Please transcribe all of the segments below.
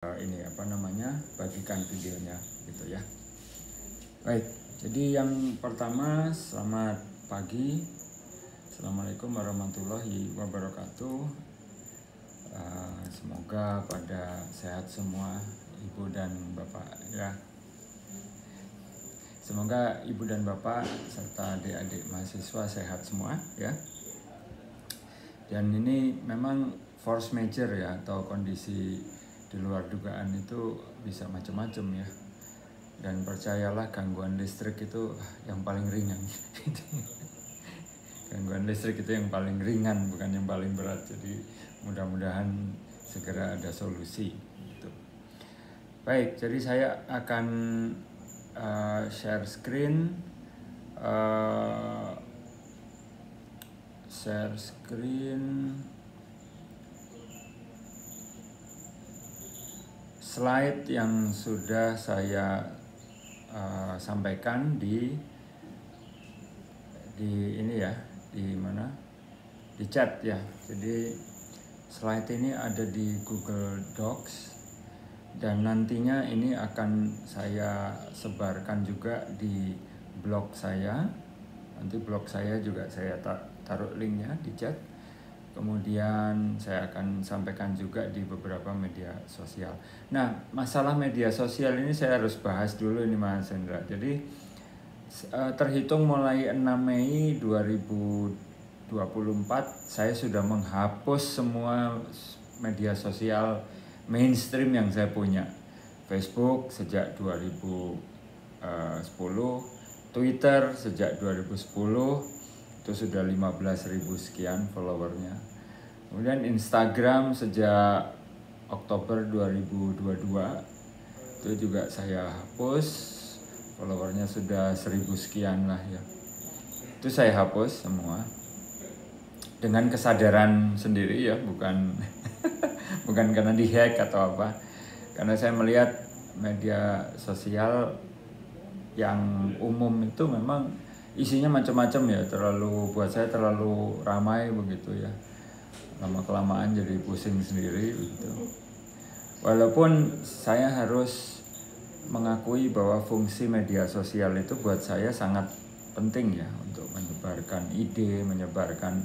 ini apa namanya, bagikan videonya gitu ya. Baik, jadi yang pertama, selamat pagi, assalamualaikum warahmatullahi wabarakatuh. Semoga pada sehat semua ibu dan bapak ya. Semoga ibu dan bapak serta adik-adik mahasiswa sehat semua ya. Dan ini memang force major ya, atau kondisi di luar dugaan itu bisa macam-macam ya. Dan percayalah, gangguan listrik itu yang paling ringan. Gangguan listrik itu yang paling ringan, bukan yang paling berat. Jadi mudah-mudahan segera ada solusi gitu. Baik, jadi saya akan share screen. Slide yang sudah saya sampaikan di ini ya, di mana, di chat ya. Jadi slide ini ada di Google Docs dan nantinya ini akan saya sebarkan juga di blog saya. Nanti blog saya juga saya taruh linknya di chat. Kemudian saya akan sampaikan juga di beberapa media sosial. Nah, masalah media sosial ini saya harus bahas dulu ini Mas Hendra. Jadi terhitung mulai 6 Mei 2024 saya sudah menghapus semua media sosial mainstream yang saya punya. Facebook sejak 2010, Twitter sejak 2010 itu sudah 15.000 sekian followernya. Kemudian Instagram sejak Oktober 2022 itu juga saya hapus, followernya sudah 1.000 sekian lah ya. Itu saya hapus semua dengan kesadaran sendiri ya, bukan bukan karena dihack atau apa. Karena saya melihat media sosial yang umum itu memang isinya macam-macam ya, buat saya terlalu ramai begitu ya. Lama-kelamaan jadi pusing sendiri begitu. Walaupun saya harus mengakui bahwa fungsi media sosial itu buat saya sangat penting ya, untuk menyebarkan ide, menyebarkan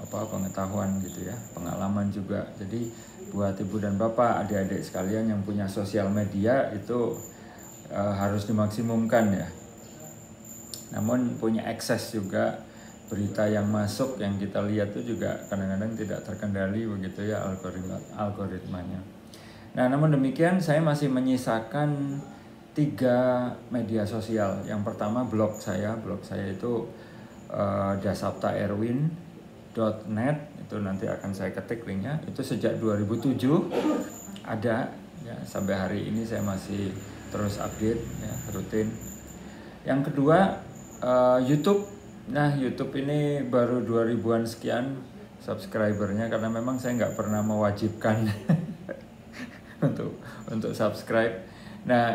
pengetahuan gitu ya, pengalaman juga. Jadi buat ibu dan bapak, adik-adik sekalian yang punya sosial media itu harus dimaksimumkan ya. Namun punya akses juga, berita yang masuk yang kita lihat itu juga kadang-kadang tidak terkendali begitu ya algoritmanya. Nah, namun demikian saya masih menyisakan 3 media sosial. Yang pertama blog saya itu dasaptaerwin.net, itu nanti akan saya ketik linknya. Itu sejak 2007 ada ya, sampai hari ini saya masih terus update ya, rutin. Yang kedua YouTube. Nah, YouTube ini baru 2000-an sekian subscribernya, karena memang saya nggak pernah mewajibkan untuk subscribe. Nah,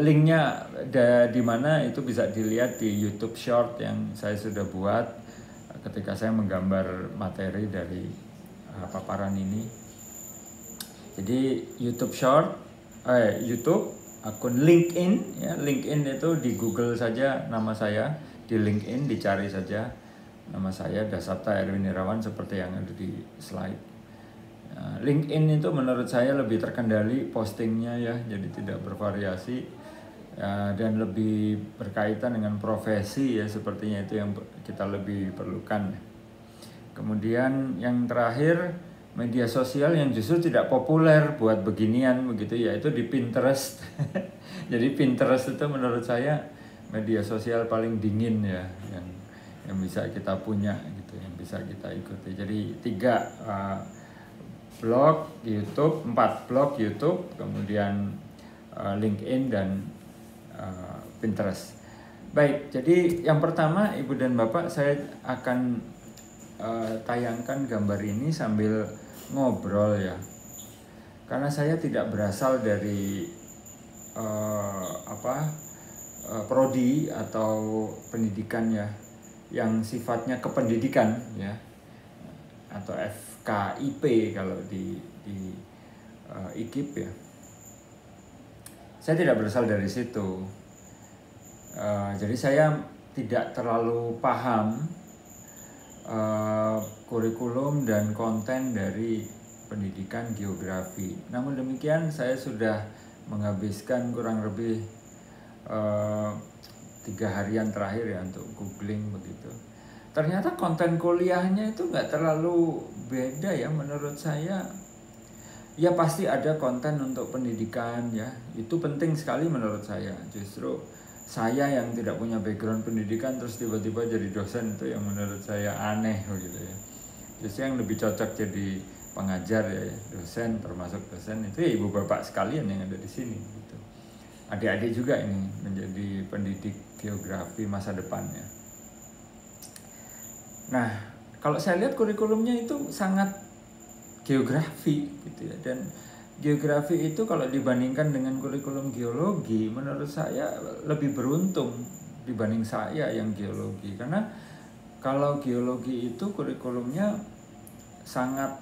linknya di mana itu bisa dilihat di YouTube Short yang saya sudah buat ketika saya menggambar materi dari paparan ini. Jadi YouTube Short, YouTube akun LinkedIn ya. LinkedIn itu di Google saja nama saya, di LinkedIn dicari saja nama saya Dasapta Erwin Irawan seperti yang ada di slide. LinkedIn itu menurut saya lebih terkendali postingnya ya, jadi tidak bervariasi dan lebih berkaitan dengan profesi ya, sepertinya itu yang kita lebih perlukan. Kemudian yang terakhir, media sosial yang justru tidak populer buat beginian begitu ya, itu di Pinterest. Jadi Pinterest itu menurut saya media sosial paling dingin ya, yang bisa kita punya gitu, yang bisa kita ikuti. Jadi 3 blog YouTube, 4 blog YouTube, kemudian LinkedIn dan Pinterest. Baik, jadi yang pertama ibu dan bapak, saya akan tayangkan gambar ini sambil ngobrol ya, karena saya tidak berasal dari prodi atau pendidikan ya, yang sifatnya kependidikan ya, atau FKIP kalau di IKIP ya. Saya tidak berasal dari situ. Jadi saya tidak terlalu paham kurikulum dan konten dari pendidikan geografi. Namun demikian saya sudah menghabiskan kurang lebih 3 harian terakhir ya untuk googling begitu. Ternyata konten kuliahnya itu nggak terlalu beda ya menurut saya. Ya pasti ada konten untuk pendidikan ya, itu penting sekali menurut saya. Justru saya yang tidak punya background pendidikan terus tiba-tiba jadi dosen itu yang menurut saya aneh gitu ya. Justru yang lebih cocok jadi pengajar ya, dosen, termasuk dosen itu ya ibu bapak sekalian yang ada di sini gitu. Adik-adik juga ini menjadi pendidik geografi masa depannya. Nah, kalau saya lihat kurikulumnya itu sangat geografi gitu ya, dan geografi itu kalau dibandingkan dengan kurikulum geologi menurut saya lebih beruntung dibanding saya yang geologi, karena kalau geologi itu kurikulumnya sangat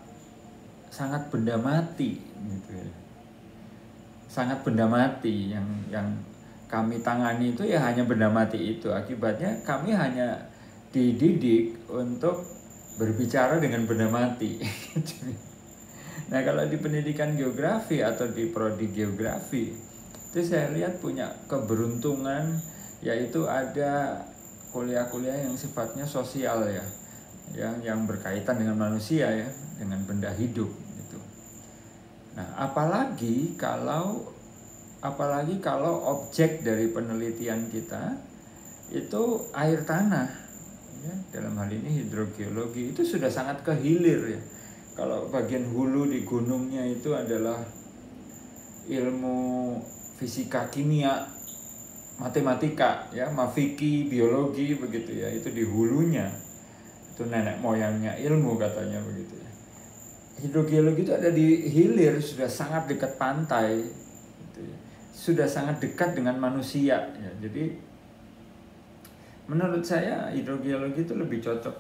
benda mati gitu ya. Sangat benda mati yang kami tangani itu ya hanya benda mati itu. Akibatnya kami hanya dididik untuk berbicara dengan benda mati. Nah, kalau di pendidikan geografi atau di prodi geografi itu saya lihat punya keberuntungan, yaitu ada kuliah-kuliah yang sifatnya sosial ya, yang berkaitan dengan manusia ya, dengan benda hidup gitu. Nah, apalagi kalau objek dari penelitian kita itu air tanah ya, dalam hal ini hidrogeologi, itu sudah sangat kehilir ya. Kalau bagian hulu di gunungnya itu adalah ilmu fisika, kimia, matematika ya, mafiki, biologi begitu ya, itu di hulunya. Itu nenek moyangnya ilmu katanya begitu ya. Hidrogeologi itu ada di hilir, sudah sangat dekat pantai gitu ya. Sudah sangat dekat dengan manusia ya. Jadi menurut saya hidrogeologi itu lebih cocok,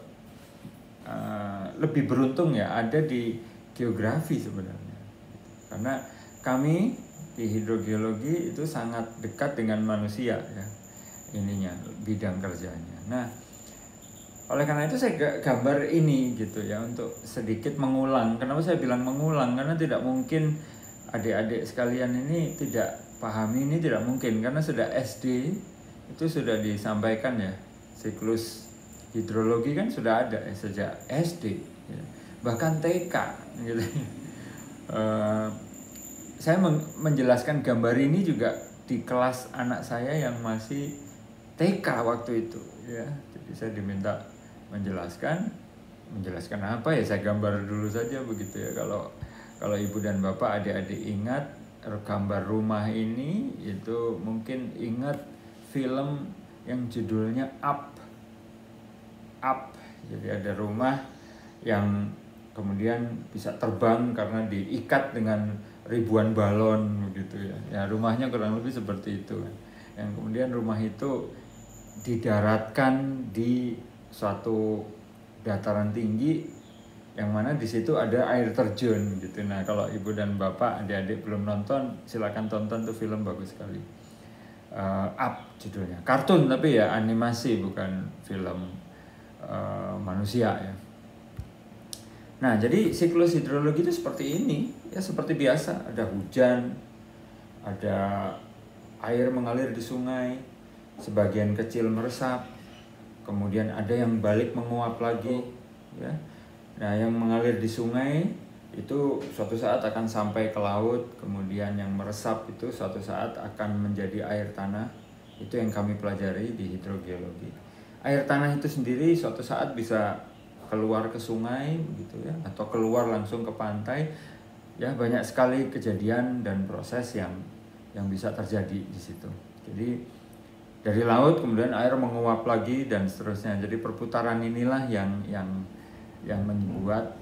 lebih beruntung ya ada di geografi sebenarnya, karena kami di hidrogeologi itu sangat dekat dengan manusia ya, ininya bidang kerjanya. Nah, oleh karena itu saya gambar ini gitu ya, untuk sedikit mengulang. Kenapa saya bilang mengulang? Karena tidak mungkin adik-adik sekalian ini tidak pahami, ini tidak mungkin, karena sudah SD itu sudah disampaikan ya, siklus hidrologi kan sudah ada ya, sejak SD ya. Bahkan TK gitu. Saya menjelaskan gambar ini juga di kelas anak saya yang masih TK waktu itu ya. Jadi saya diminta menjelaskan apa ya, saya gambar dulu saja begitu ya. Kalau ibu dan bapak adik-adik ingat gambar rumah ini, itu mungkin ingat film yang judulnya Up. Jadi ada rumah yang kemudian bisa terbang karena diikat dengan ribuan balon begitu ya. Ya, rumahnya kurang lebih seperti itu. Yang kemudian rumah itu didaratkan di suatu dataran tinggi, yang mana di situ ada air terjun gitu. Nah, kalau ibu dan bapak adik-adik belum nonton, silakan tonton, tuh film bagus sekali. Up judulnya, kartun tapi ya animasi, bukan film manusia ya. Nah, jadi siklus hidrologi itu seperti ini ya, seperti biasa, ada hujan, ada air mengalir di sungai, sebagian kecil meresap, kemudian ada yang balik menguap lagi ya. Nah, yang mengalir di sungai itu suatu saat akan sampai ke laut, kemudian yang meresap itu suatu saat akan menjadi air tanah. Itu yang kami pelajari di hidrogeologi. Air tanah itu sendiri suatu saat bisa keluar ke sungai begitu ya, atau keluar langsung ke pantai ya. Banyak sekali kejadian dan proses yang bisa terjadi di situ. Jadi dari laut kemudian air menguap lagi dan seterusnya. Jadi perputaran inilah yang membuat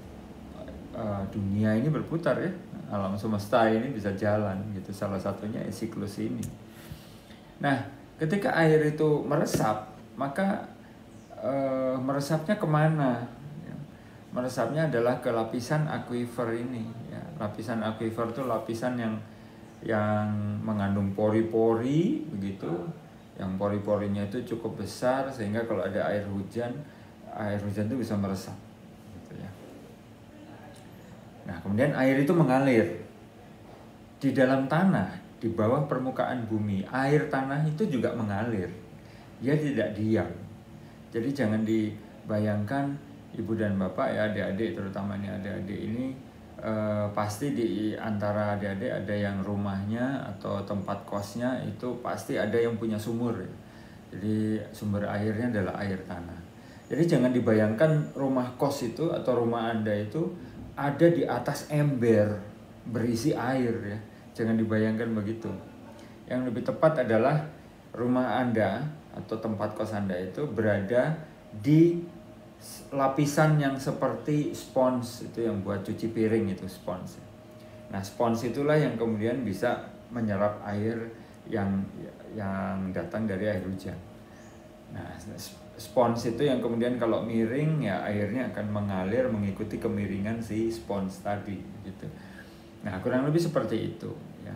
dunia ini berputar ya, alam semesta ini bisa jalan gitu. Salah satunya siklus ini. Nah, ketika air itu meresap, maka meresapnya kemana? Meresapnya adalah ke lapisan akuifer ini ya, Lapisan akuifer itu lapisan yang mengandung pori-pori begitu, yang pori-porinya itu cukup besar sehingga kalau ada air hujan itu bisa meresap gitu ya. Nah, kemudian air itu mengalir di dalam tanah, di bawah permukaan bumi. Air tanah itu juga mengalir, dia tidak diam. Jadi jangan dibayangkan ibu dan bapak ya, adik-adik, terutama ini adik-adik ini pasti di antara adik-adik ada yang rumahnya atau tempat kosnya itu pasti ada yang punya sumur. Jadi sumber airnya adalah air tanah. Jadi jangan dibayangkan rumah kos itu atau rumah Anda itu ada di atas ember berisi air ya. Jangan dibayangkan begitu. Yang lebih tepat adalah rumah Anda atau tempat kos Anda itu berada di lapisan yang seperti spons, itu yang buat cuci piring itu spons. Nah, spons itulah yang kemudian bisa menyerap air yang datang dari air hujan. Nah, spons itu yang kemudian kalau miring ya airnya akan mengalir mengikuti kemiringan si spons tadi gitu. Nah, kurang lebih seperti itu ya.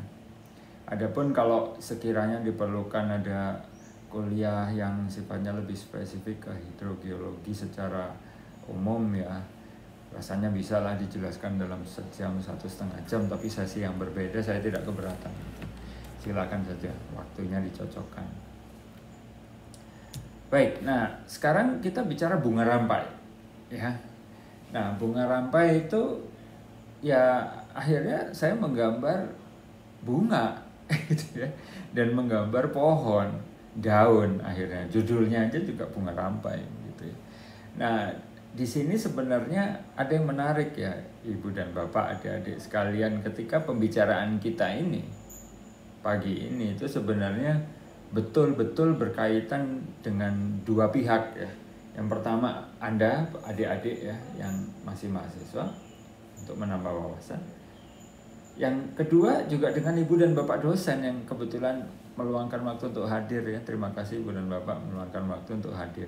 Adapun kalau sekiranya diperlukan ada kuliah yang sifatnya lebih spesifik ke hidrogeologi secara umum ya, rasanya bisalah dijelaskan dalam sejam, 1,5 jam, tapi sesi yang berbeda saya tidak keberatan. Silakan saja waktunya dicocokkan. Baik, nah sekarang kita bicara bunga rampai ya. Nah, bunga rampai itu ya akhirnya saya menggambar bunga gitu ya, dan menggambar pohon, daun, akhirnya judulnya aja juga bunga rampai gitu ya. Nah, di sini sebenarnya ada yang menarik ya ibu dan bapak, adik-adik sekalian, ketika pembicaraan kita ini pagi ini itu sebenarnya betul-betul berkaitan dengan dua pihak ya. Yang pertama Anda adik-adik ya yang masih mahasiswa untuk menambah wawasan. Yang kedua juga dengan ibu dan bapak dosen yang kebetulan meluangkan waktu untuk hadir ya. Terima kasih ibu dan bapak meluangkan waktu untuk hadir.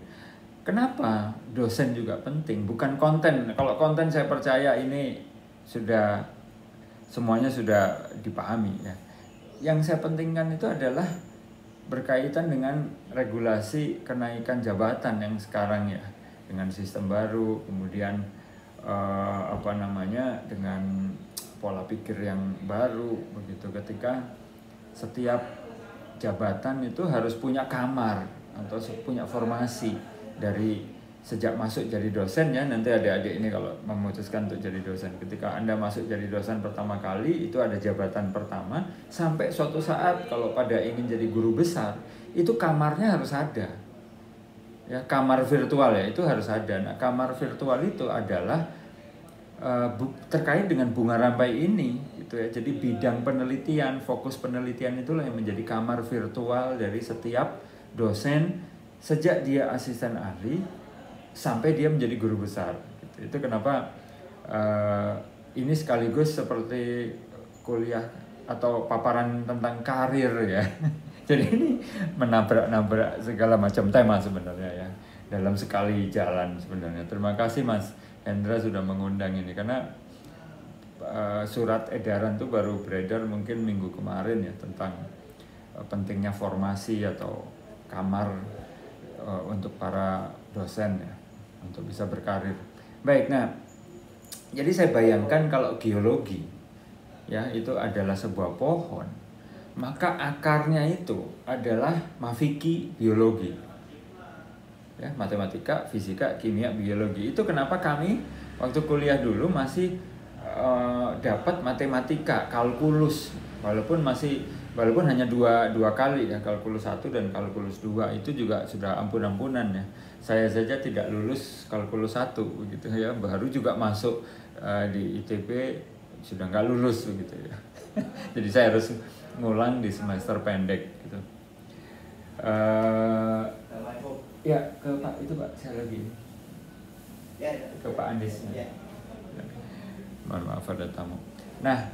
Kenapa dosen juga penting? Bukan konten. Kalau konten saya percaya ini sudah semuanya sudah dipahami ya. Yang saya pentingkan itu adalah berkaitan dengan regulasi kenaikan jabatan yang sekarang ya, dengan sistem baru, kemudian dengan pola pikir yang baru begitu, ketika setiap jabatan itu harus punya kamar atau punya formasi dari sejak masuk jadi dosen ya. Nanti adik-adik ini kalau memutuskan untuk jadi dosen, ketika Anda masuk jadi dosen pertama kali itu ada jabatan pertama, sampai suatu saat kalau pada ingin jadi guru besar itu kamarnya harus ada ya, kamar virtual ya itu harus ada. Nah, kamar virtual itu adalah terkait dengan bunga rampai ini gitu ya. Jadi bidang penelitian, fokus penelitian itulah yang menjadi kamar virtual dari setiap dosen sejak dia asisten ahli sampai dia menjadi guru besar gitu. Itu kenapa ini sekaligus seperti kuliah atau paparan tentang karir ya. Jadi ini menabrak-nabrak segala macam tema sebenarnya ya, dalam sekali jalan sebenarnya. Terima kasih Mas Hendra sudah mengundang ini, karena surat edaran itu baru beredar mungkin minggu kemarin ya, tentang pentingnya formasi atau kamar untuk para dosen ya, untuk bisa berkarir. Baik, nah jadi saya bayangkan kalau geologi ya itu adalah sebuah pohon, maka akarnya itu adalah mafiki biologi ya, matematika, fisika, kimia, biologi. Itu kenapa kami waktu kuliah dulu masih dapat matematika, kalkulus, walaupun hanya dua kali ya, kalkulus 1 dan kalkulus 2 itu juga sudah ampun-ampunan ya. Saya saja tidak lulus kalkulus 1 begitu ya, baru juga masuk di ITB sudah nggak lulus begitu ya. Jadi saya harus ngulang di semester pendek gitu. Ya ke Pak itu Pak, saya lagi ke Pak Andis. Maaf ada tamu. Nah,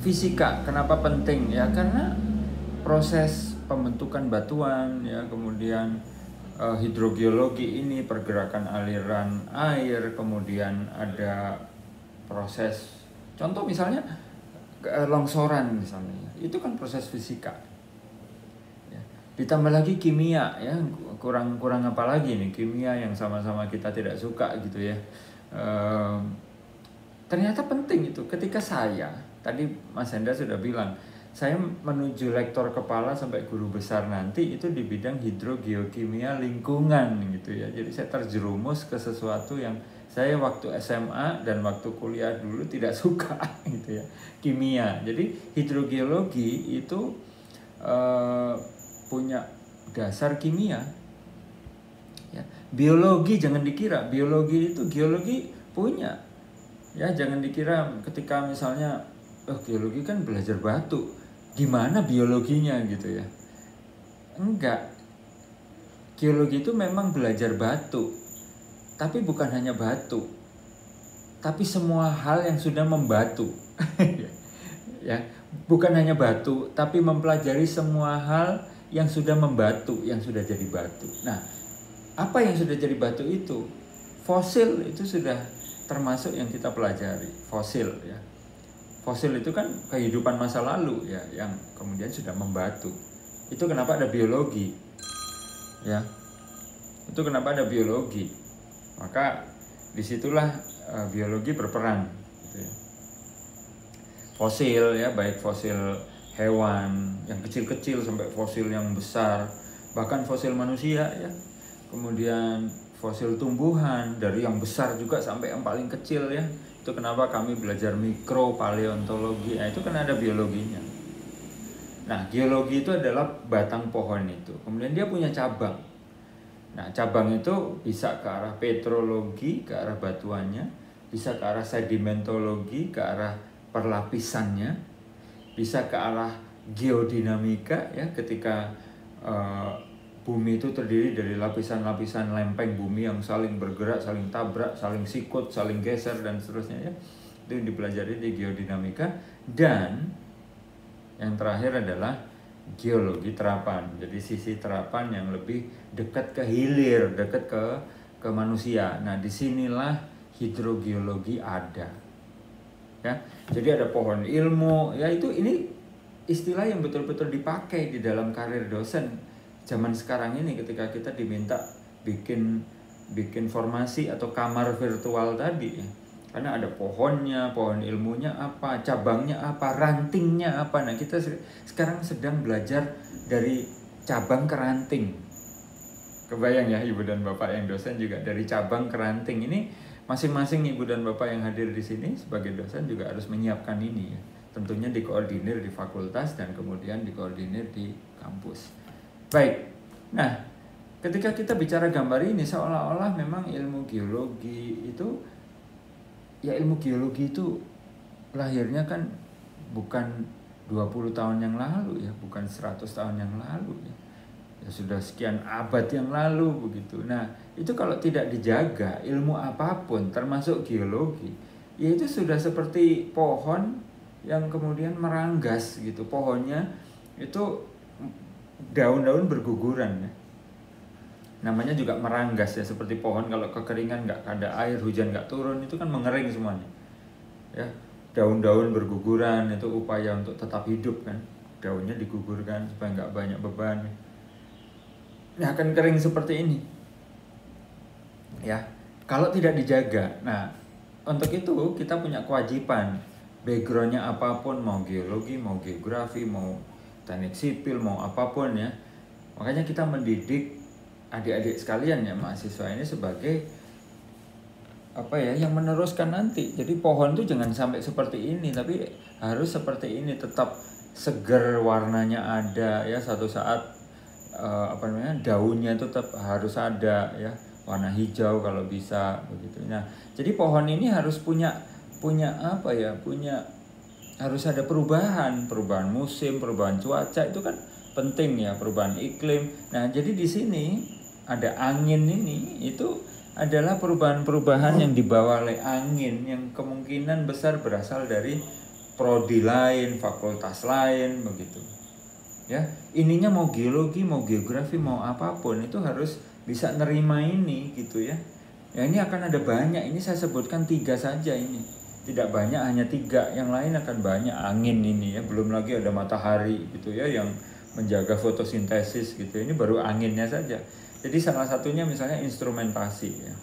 fisika kenapa penting ya, karena proses pembentukan batuan ya, kemudian hidrogeologi ini, pergerakan aliran air, kemudian ada proses, contoh misalnya longsoran misalnya, itu kan proses fisika. Ya. Ditambah lagi kimia, ya kurang apa lagi nih, kimia yang sama-sama kita tidak suka gitu ya. Ternyata penting itu. Ketika saya, tadi Mas Hendra sudah bilang, saya menuju lektor kepala sampai guru besar nanti itu di bidang hidrogeokimia lingkungan gitu ya. Jadi saya terjerumus ke sesuatu yang saya waktu SMA dan waktu kuliah dulu tidak suka gitu ya, kimia. Jadi hidrogeologi itu punya dasar kimia. Ya. Biologi jangan dikira, biologi itu geologi punya. Ya jangan dikira ketika misalnya geologi kan belajar batu, gimana biologinya gitu ya. Enggak. Geologi itu memang belajar batu, tapi bukan hanya batu, tapi semua hal yang sudah membatu. Ya, bukan hanya batu, tapi mempelajari semua hal yang sudah membatu, yang sudah jadi batu. Nah, apa yang sudah jadi batu itu? Fosil itu sudah termasuk yang kita pelajari. Fosil ya. Fosil itu kan kehidupan masa lalu ya, yang kemudian sudah membatu. Itu kenapa ada biologi. Ya. Itu kenapa ada biologi. Maka disitulah biologi berperan gitu ya. Fosil ya, baik fosil hewan yang kecil-kecil sampai fosil yang besar, bahkan fosil manusia ya. Kemudian fosil tumbuhan dari yang besar juga sampai yang paling kecil ya. Itu kenapa kami belajar mikropaleontologi. Nah, itu kan ada biologinya. Nah, geologi itu adalah batang pohon itu. Kemudian dia punya cabang. Nah, cabang itu bisa ke arah petrologi, ke arah batuannya, bisa ke arah sedimentologi, ke arah perlapisannya, bisa ke arah geodinamika ya, ketika bumi itu terdiri dari lapisan-lapisan lempeng bumi yang saling bergerak, saling tabrak, saling sikut, saling geser dan seterusnya ya. Itu yang dipelajari di geodinamika. Dan yang terakhir adalah geologi terapan. Jadi sisi terapan yang lebih dekat ke hilir, dekat ke manusia. Nah, disinilah hidrogeologi ada. Ya. Jadi ada pohon ilmu, ya ini istilah yang betul-betul dipakai di dalam karir dosen zaman sekarang ini ketika kita diminta bikin formasi atau kamar virtual tadi ya. Karena ada pohonnya, pohon ilmunya apa, cabangnya apa, rantingnya apa. Nah, kita sekarang sedang belajar dari cabang ke ranting. Kebayang ya Ibu dan Bapak yang dosen juga dari cabang ke ranting. Ini masing-masing Ibu dan Bapak yang hadir di sini sebagai dosen juga harus menyiapkan ini ya. Tentunya dikoordinir di fakultas dan kemudian dikoordinir di kampus. Baik, nah ketika kita bicara gambar ini seolah-olah memang ilmu geologi itu, ya ilmu geologi itu lahirnya kan bukan 20 tahun yang lalu ya, bukan 100 tahun yang lalu ya. Ya sudah sekian abad yang lalu begitu. Nah itu kalau tidak dijaga ilmu apapun termasuk geologi, ya itu sudah seperti pohon yang kemudian meranggas gitu. Pohonnya itu daun-daun berguguran ya. Namanya juga meranggas ya, seperti pohon kalau kekeringan nggak ada air, hujan nggak turun itu kan mengering semuanya. Ya, daun-daun berguguran itu upaya untuk tetap hidup kan. Daunnya digugurkan supaya nggak banyak beban. Nah, akan kering seperti ini. Ya, kalau tidak dijaga. Nah, untuk itu kita punya kewajiban. Backgroundnya apapun, mau geologi, mau geografi, mau teknik sipil, mau apapun ya. Makanya kita mendidik adik-adik sekalian ya, mahasiswa ini sebagai apa ya, yang meneruskan nanti. Jadi pohon itu jangan sampai seperti ini, tapi harus seperti ini, tetap seger, warnanya ada ya. Satu saat daunnya itu tetap harus ada ya, warna hijau kalau bisa begitu. Nah, jadi pohon ini harus punya apa ya, harus ada perubahan musim, perubahan cuaca itu kan penting ya, perubahan iklim. Nah, jadi di sini ada angin ini, itu adalah perubahan-perubahan yang dibawa oleh angin yang kemungkinan besar berasal dari prodi lain, fakultas lain begitu. Ya, ininya mau geologi, mau geografi, mau apapun itu harus bisa nerima ini gitu ya. Ya ini akan ada banyak, ini saya sebutkan 3 saja ini. Tidak banyak, hanya 3, yang lain akan banyak. Angin ini ya, belum lagi ada matahari gitu ya yang menjaga fotosintesis gitu. Ini baru anginnya saja. Jadi salah satunya misalnya instrumentasi ya.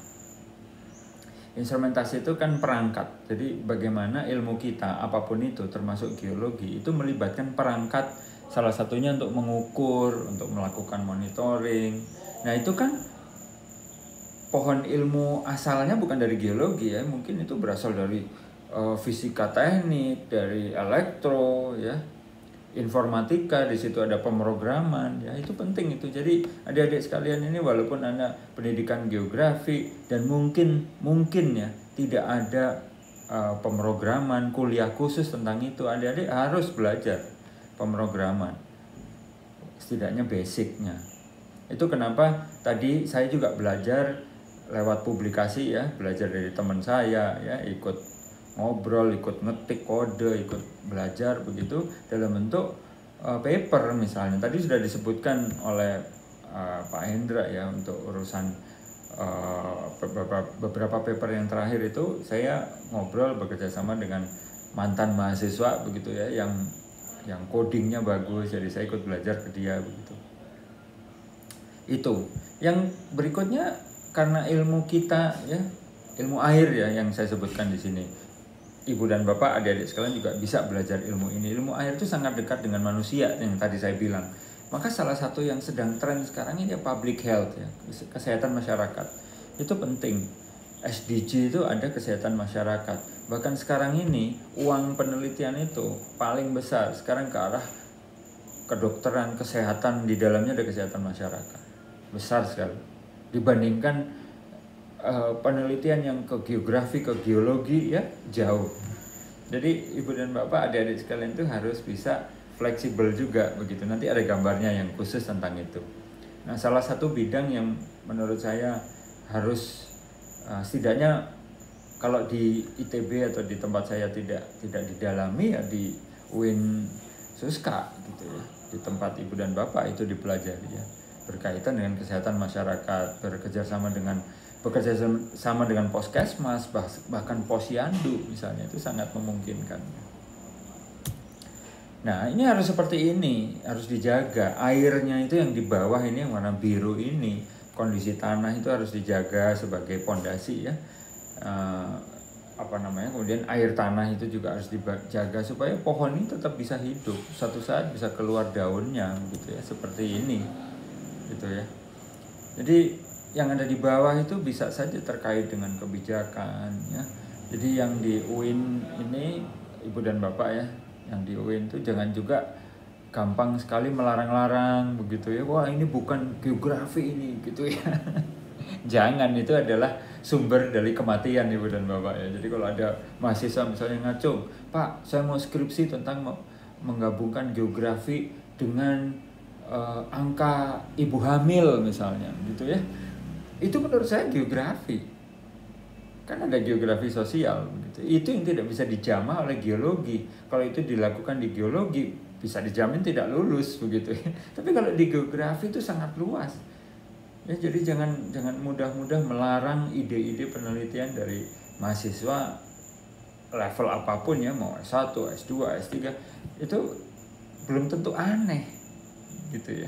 Instrumentasi itu kan perangkat. Jadi bagaimana ilmu kita apapun itu termasuk geologi itu melibatkan perangkat, salah satunya untuk mengukur, untuk melakukan monitoring. Nah, itu kan pohon ilmu asalnya bukan dari geologi ya, mungkin itu berasal dari fisika teknik, dari elektro ya, informatika, di situ ada pemrograman ya, itu penting itu. Jadi adik-adik sekalian ini walaupun Anda pendidikan geografi dan mungkin ya tidak ada pemrograman kuliah khusus tentang itu, adik-adik harus belajar pemrograman, setidaknya basicnya. Itu kenapa tadi saya juga belajar lewat publikasi ya, belajar dari teman saya ya, ikut ngobrol, ikut ngetik kode, ikut belajar begitu dalam bentuk paper misalnya. Tadi sudah disebutkan oleh Pak Hendra ya, untuk urusan beberapa paper yang terakhir itu saya ngobrol bekerja sama dengan mantan mahasiswa begitu ya, yang codingnya bagus, jadi saya ikut belajar ke dia begitu. Itu. Yang berikutnya karena ilmu kita ya, ilmu air ya yang saya sebutkan di sini. Ibu dan Bapak, adik-adik sekalian juga bisa belajar ilmu ini. Ilmu air itu sangat dekat dengan manusia yang tadi saya bilang. Maka salah satu yang sedang tren sekarang ini ya public health ya, kesehatan masyarakat. Itu penting. SDG itu ada kesehatan masyarakat. Bahkan sekarang ini uang penelitian itu paling besar sekarang ke arah kedokteran, kesehatan, di dalamnya ada kesehatan masyarakat. Besar sekali. Dibandingkan penelitian yang ke geografi, ke geologi ya jauh. Jadi ibu dan bapak, adik-adik sekalian itu harus bisa fleksibel juga begitu. Nanti ada gambarnya yang khusus tentang itu. Nah, salah satu bidang yang menurut saya harus setidaknya kalau di ITB atau di tempat saya tidak didalami ya, di UIN Suska gitu ya. Di tempat ibu dan bapak itu dipelajari ya, berkaitan dengan kesehatan masyarakat, bekerja sama dengan Poskesmas, bahkan Posyandu misalnya, itu sangat memungkinkan. Nah, ini harus seperti ini, harus dijaga. Airnya itu yang di bawah ini, yang warna biru ini, kondisi tanah itu harus dijaga sebagai pondasi ya. Kemudian air tanah itu juga harus dijaga supaya pohon ini tetap bisa hidup, suatu saat bisa keluar daunnya gitu ya, seperti ini gitu ya. Jadi yang ada di bawah itu bisa saja terkait dengan kebijakan ya. Jadi yang di UIN ini, ibu dan bapak ya, yang di UIN itu jangan juga gampang sekali melarang-larang begitu ya. Wah, ini bukan geografi ini gitu ya. Jangan, itu adalah sumber dari kematian ibu dan bapak ya. Jadi kalau ada mahasiswa misalnya ngacung, Pak, saya mau skripsi tentang menggabungkan geografi dengan angka ibu hamil misalnya gitu ya. Itu menurut saya geografi. Kan ada geografi sosial gitu. Itu yang tidak bisa dijamah oleh geologi. Kalau itu dilakukan di geologi bisa dijamin tidak lulus begitu ya. Tapi kalau di geografi itu sangat luas. Ya, jadi jangan mudah-mudah melarang ide-ide penelitian dari mahasiswa level apapun ya, mau S1, S2, S3, itu belum tentu aneh gitu ya.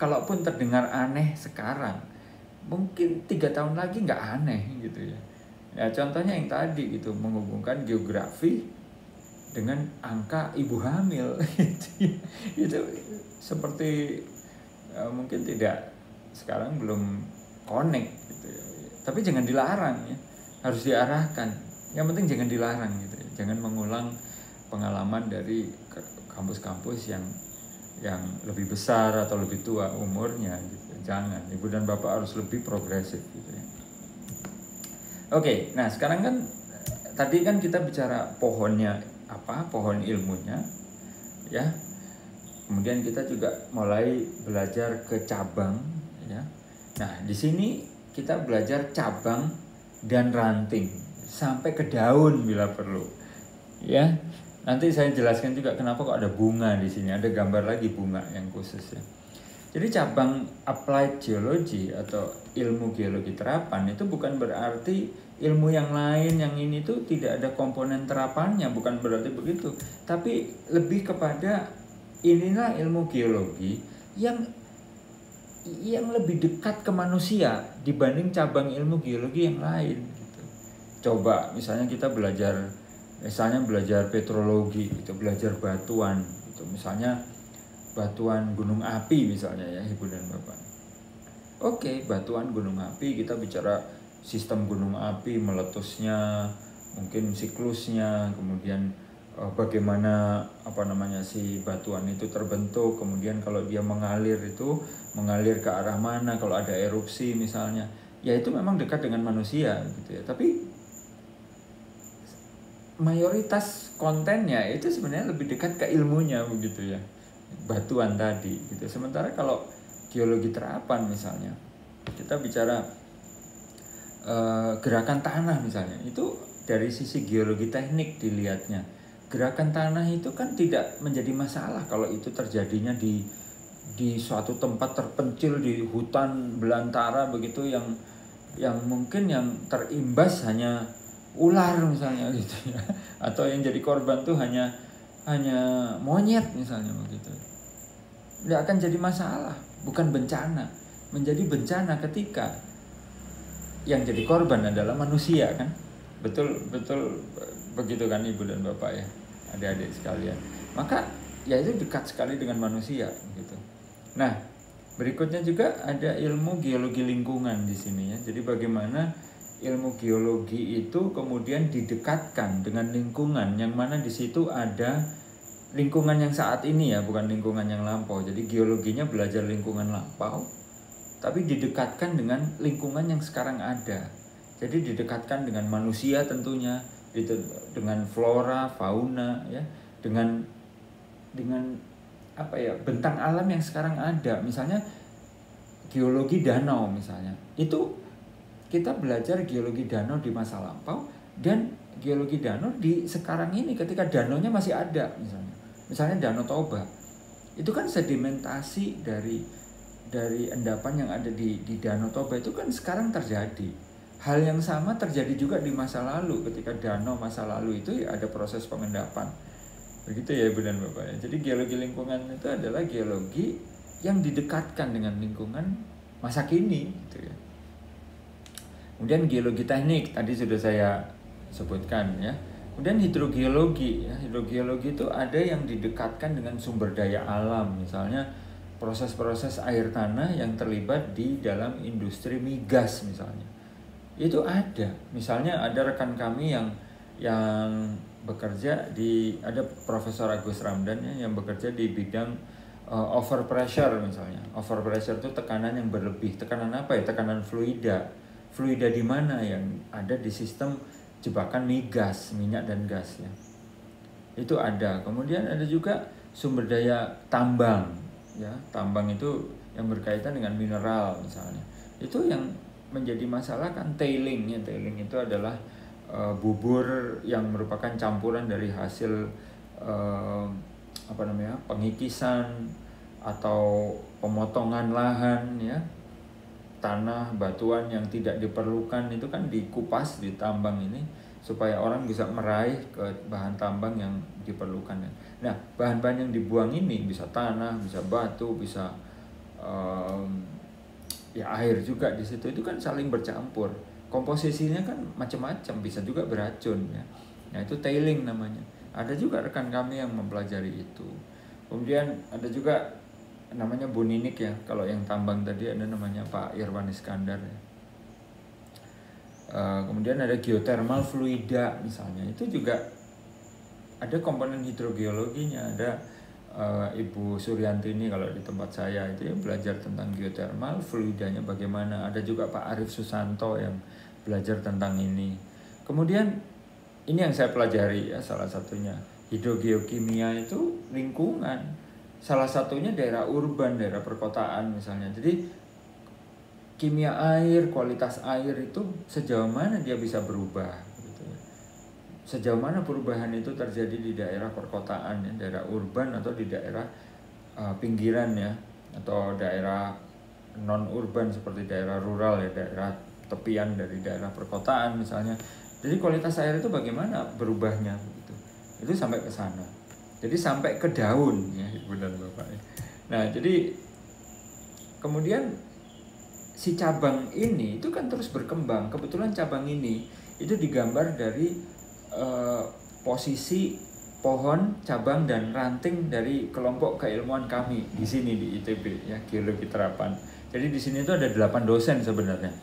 Kalaupun terdengar aneh sekarang, mungkin 3 tahun lagi nggak aneh gitu ya. Ya contohnya yang tadi gitu, menghubungkan geografi dengan angka ibu hamil itu seperti mungkin tidak, sekarang belum connect gitu ya. Tapi jangan dilarang ya, harus diarahkan. Yang penting jangan dilarang gitu ya. Jangan mengulang pengalaman dari kampus-kampus yang lebih besar atau lebih tua umurnya gitu. Jangan, ibu dan bapak harus lebih progresif gitu ya. Oke, nah sekarang kan tadi kan kita bicara pohonnya apa, pohon ilmunya ya. Kemudian kita juga mulai belajar ke cabang ya. Nah, di sini kita belajar cabang dan ranting sampai ke daun bila perlu. Ya. Nanti saya jelaskan juga kenapa kok ada bunga di sini. Ada gambar lagi bunga yang khusus ya. Jadi cabang applied geology atau ilmu geologi terapan itu bukan berarti ilmu yang lain yang ini tuh tidak ada komponen terapannya, bukan berarti begitu. Tapi lebih kepada inilah ilmu geologi yang lebih dekat ke manusia dibanding cabang ilmu geologi yang lain gitu. Coba misalnya kita belajar petrologi gitu, belajar batuan gitu. Misalnya batuan gunung api misalnya ya Ibu dan Bapak. Oke, batuan gunung api, kita bicara sistem gunung api, meletusnya, mungkin siklusnya, kemudian bagaimana si batuan itu terbentuk, kemudian kalau dia mengalir itu mengalir ke arah mana, kalau ada erupsi misalnya, ya itu memang dekat dengan manusia gitu ya. Tapi mayoritas kontennya itu sebenarnya lebih dekat ke ilmunya begitu ya, batuan tadi gitu. Sementara kalau geologi terapan misalnya, kita bicara gerakan tanah misalnya, itu dari sisi geologi teknik dilihatnya, gerakan tanah itu kan tidak menjadi masalah kalau itu terjadinya di suatu tempat terpencil di hutan belantara begitu, yang mungkin yang terimbas hanya ular misalnya gitu ya, atau yang jadi korban tuh hanya monyet misalnya begitu. Tidak akan jadi masalah, bukan bencana. Menjadi bencana ketika yang jadi korban adalah manusia kan, betul begitu kan Ibu dan Bapak ya, adik-adik sekalian. Maka ya itu dekat sekali dengan manusia gitu. Nah, berikutnya juga ada ilmu geologi lingkungan di sini ya. Jadi bagaimana ilmu geologi itu kemudian didekatkan dengan lingkungan, yang mana di situ ada lingkungan yang saat ini ya, bukan lingkungan yang lampau. Jadi geologinya belajar lingkungan lampau, tapi didekatkan dengan lingkungan yang sekarang ada. Jadi didekatkan dengan manusia tentunya, dengan flora, fauna ya, dengan bentang alam yang sekarang ada. Misalnya geologi danau misalnya, itu kita belajar geologi danau di masa lampau dan geologi danau di sekarang ini ketika danaunya masih ada misalnya Danau Toba. Itu kan sedimentasi dari endapan yang ada di Danau Toba itu kan sekarang terjadi. Hal yang sama terjadi juga di masa lalu, ketika danau masa lalu itu ya ada proses pengendapan. Begitu ya Ibu dan Bapak. Jadi geologi lingkungan itu adalah geologi yang didekatkan dengan lingkungan masa kini gitu ya. Kemudian geologi teknik tadi sudah saya sebutkan ya. Kemudian hidrogeologi ya. Hidrogeologi itu ada yang didekatkan dengan sumber daya alam, misalnya proses-proses air tanah yang terlibat di dalam industri migas misalnya. Itu ada. Misalnya ada rekan kami yang bekerja ada Profesor Agus Ramdan ya, yang bekerja di bidang overpressure misalnya. Overpressure itu tekanan yang berlebih. Tekanan apa ya? Tekanan fluida. Fluida di mana yang ada di sistem jebakan migas, minyak dan gas ya. Itu ada. Kemudian ada juga sumber daya tambang ya. Tambang itu yang berkaitan dengan mineral misalnya. Itu yang menjadi masalah kan tailing ya. Tailing itu adalah bubur yang merupakan campuran dari hasil pengikisan atau pemotongan lahan ya. Tanah, batuan yang tidak diperlukan itu kan dikupas di tambang ini supaya orang bisa meraih ke bahan tambang yang diperlukan. Nah, bahan-bahan yang dibuang ini bisa tanah, bisa batu, bisa air juga di situ. Itu kan saling bercampur. Komposisinya kan macam-macam, bisa juga beracun ya. Nah, itu tailing namanya. Ada juga rekan kami yang mempelajari itu. Kemudian ada juga namanya Bu Ninik ya, kalau yang tambang tadi ada namanya Pak Irwan Iskandar ya. Kemudian ada geothermal fluida misalnya, itu juga ada komponen hidrogeologinya. Ada Ibu Suryanti ini kalau di tempat saya itu ya belajar tentang geothermal fluidanya bagaimana. Ada juga Pak Arif Susanto yang belajar tentang ini. Kemudian ini yang saya pelajari ya, salah satunya hidrogeokimia itu lingkungan. Salah satunya daerah urban, daerah perkotaan misalnya. Jadi kimia air, kualitas air itu sejauh mana dia bisa berubah gitu ya. Sejauh mana perubahan itu terjadi di daerah perkotaan ya, daerah urban atau di daerah pinggiran ya. atau daerah non urban seperti daerah rural ya, daerah tepian dari daerah perkotaan misalnya. Jadi kualitas air itu bagaimana berubahnya gitu. Itu sampai ke sana. Jadi sampai ke daun ya Ibu dan Bapak. Nah, jadi kemudian si cabang ini itu kan terus berkembang. Kebetulan cabang ini itu digambar dari posisi pohon, cabang dan ranting dari kelompok keilmuan kami di sini di ITB ya, Geologi Terapan. Jadi di sini itu ada 8 dosen sebenarnya.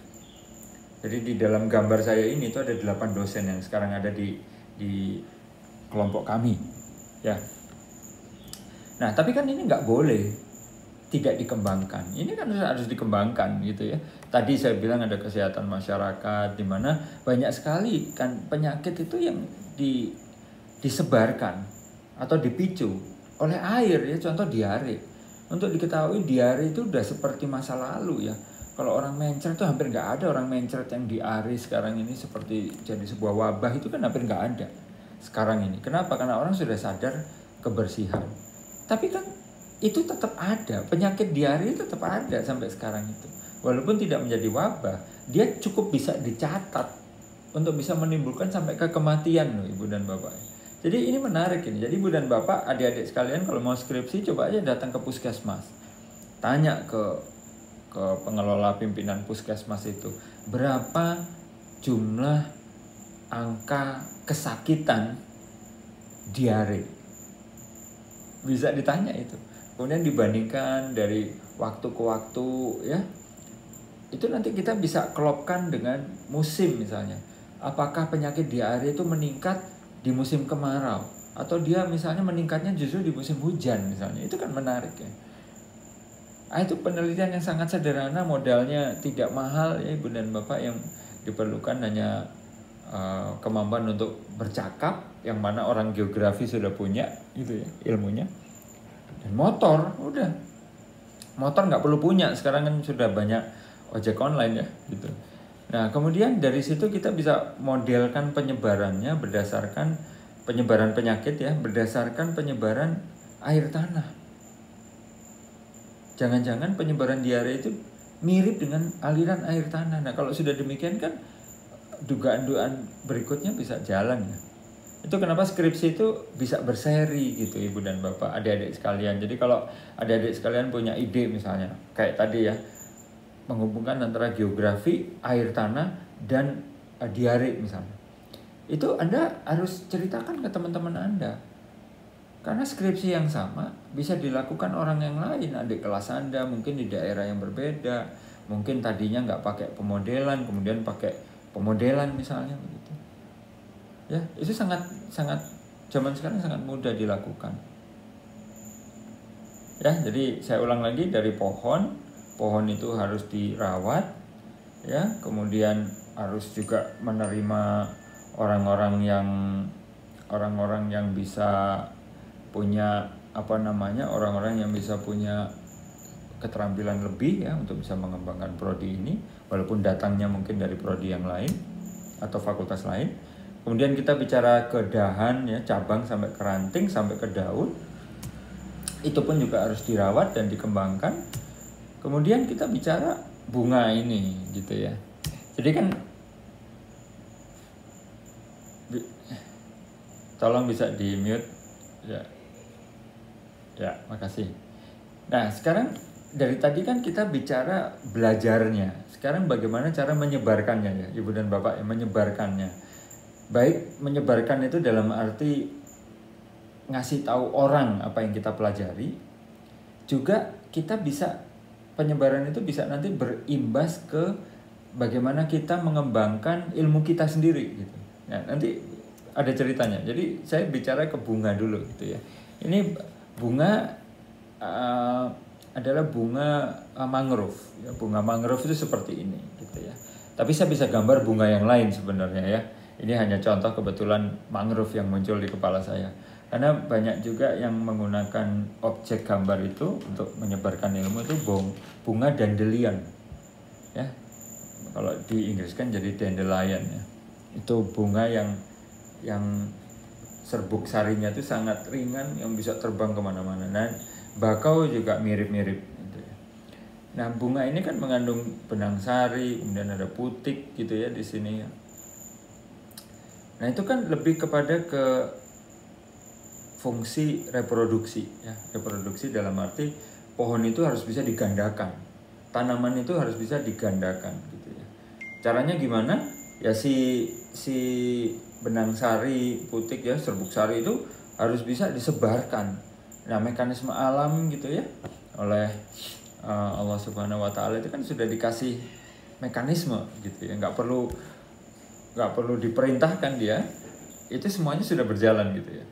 Jadi di dalam gambar saya ini itu ada 8 dosen yang sekarang ada di kelompok kami ya. Nah, tapi kan ini nggak boleh tidak dikembangkan. Ini kan harus dikembangkan gitu ya. Tadi saya bilang ada kesehatan masyarakat, di mana banyak sekali kan penyakit itu yang disebarkan atau dipicu oleh air ya. Contoh diare. Untuk diketahui diare itu udah seperti masa lalu ya. Kalau orang mencret itu hampir nggak ada orang mencret yang diare sekarang ini seperti jadi sebuah wabah, itu kan hampir nggak ada sekarang ini. Kenapa? Karena orang sudah sadar kebersihan. Tapi kan itu tetap ada, penyakit diare tetap ada sampai sekarang itu. Walaupun tidak menjadi wabah, dia cukup bisa dicatat untuk bisa menimbulkan sampai ke kematian loh Ibu dan Bapak. Jadi ini menarik ini. Jadi Ibu dan Bapak, adik-adik sekalian kalau mau skripsi coba aja datang ke puskesmas. Tanya ke pengelola pimpinan puskesmas itu, berapa jumlah angka kesakitan diare. Bisa ditanya itu. Kemudian dibandingkan dari waktu ke waktu ya. Itu nanti kita bisa klopkan dengan musim misalnya. Apakah penyakit diare itu meningkat di musim kemarau atau dia misalnya meningkatnya justru di musim hujan misalnya. Itu kan menarik ya. Itu penelitian yang sangat sederhana, modalnya tidak mahal ya Ibu dan Bapak. Yang diperlukan hanya kemampuan untuk bercakap, yang mana orang geografi sudah punya gitu ya ilmunya, dan motor. Udah, motor nggak perlu punya, sekarang kan sudah banyak ojek online ya gitu. Nah kemudian dari situ kita bisa modelkan penyebarannya berdasarkan penyebaran penyakit ya, berdasarkan penyebaran air tanah. Jangan-jangan penyebaran diare itu mirip dengan aliran air tanah. Nah kalau sudah demikian kan dugaan-dugaan berikutnya bisa jalan ya. Itu kenapa skripsi itu bisa berseri gitu Ibu dan Bapak, adik-adik sekalian. Jadi kalau adik-adik sekalian punya ide misalnya kayak tadi ya, menghubungkan antara geografi, air tanah, dan diare misalnya, itu Anda harus ceritakan ke teman-teman Anda. Karena skripsi yang sama bisa dilakukan orang yang lain, adik kelas Anda mungkin di daerah yang berbeda, mungkin tadinya nggak pakai pemodelan, kemudian pakai pemodelan misalnya begitu. Ya, itu sangat zaman sekarang sangat mudah dilakukan. Ya, jadi saya ulang lagi, dari pohon itu harus dirawat, ya, kemudian harus juga menerima orang-orang yang bisa punya orang-orang yang bisa punya keterampilan lebih ya untuk bisa mengembangkan prodi ini, walaupun datangnya mungkin dari prodi yang lain atau fakultas lain. Kemudian kita bicara ke dahan ya, cabang sampai ke ranting sampai ke daun, itu pun juga harus dirawat dan dikembangkan. Kemudian kita bicara bunga ini gitu ya. Jadi kan tolong bisa di mute ya. Ya, makasih. Nah, sekarang dari tadi kan kita bicara belajarnya. Sekarang bagaimana cara menyebarkannya ya, Ibu dan Bapak, menyebarkannya. Baik menyebarkan itu dalam arti ngasih tahu orang apa yang kita pelajari. Juga kita bisa, penyebaran itu bisa nanti berimbas ke bagaimana kita mengembangkan ilmu kita sendiri gitu. Nah, nanti ada ceritanya. Jadi saya bicara ke bunga dulu gitu ya. Ini bunga adalah bunga mangrove ya. Bunga mangrove itu seperti ini gitu ya. Tapi saya bisa gambar bunga yang lain sebenarnya ya. Ini hanya contoh, kebetulan mangrove yang muncul di kepala saya. Karena banyak juga yang menggunakan objek gambar itu untuk menyebarkan ilmu itu bunga dandelion ya. Kalau di Inggris kan jadi dandelion ya. Itu bunga yang serbuk sarinya itu sangat ringan, yang bisa terbang kemana-mana. Nah, bakau juga mirip-mirip gitu. Nah, bunga ini kan mengandung benang sari, kemudian ada putik gitu ya di sini. Nah, itu kan lebih kepada ke fungsi reproduksi ya. Reproduksi dalam arti pohon itu harus bisa digandakan. Tanaman itu harus bisa digandakan gitu ya. Caranya gimana? Ya si benang sari, putik ya, serbuk sari itu harus bisa disebarkan. Nah, mekanisme alam gitu ya oleh Allah Subhanahu wa taala itu kan sudah dikasih mekanisme gitu ya. Nggak perlu diperintahkan dia. Itu semuanya sudah berjalan gitu ya.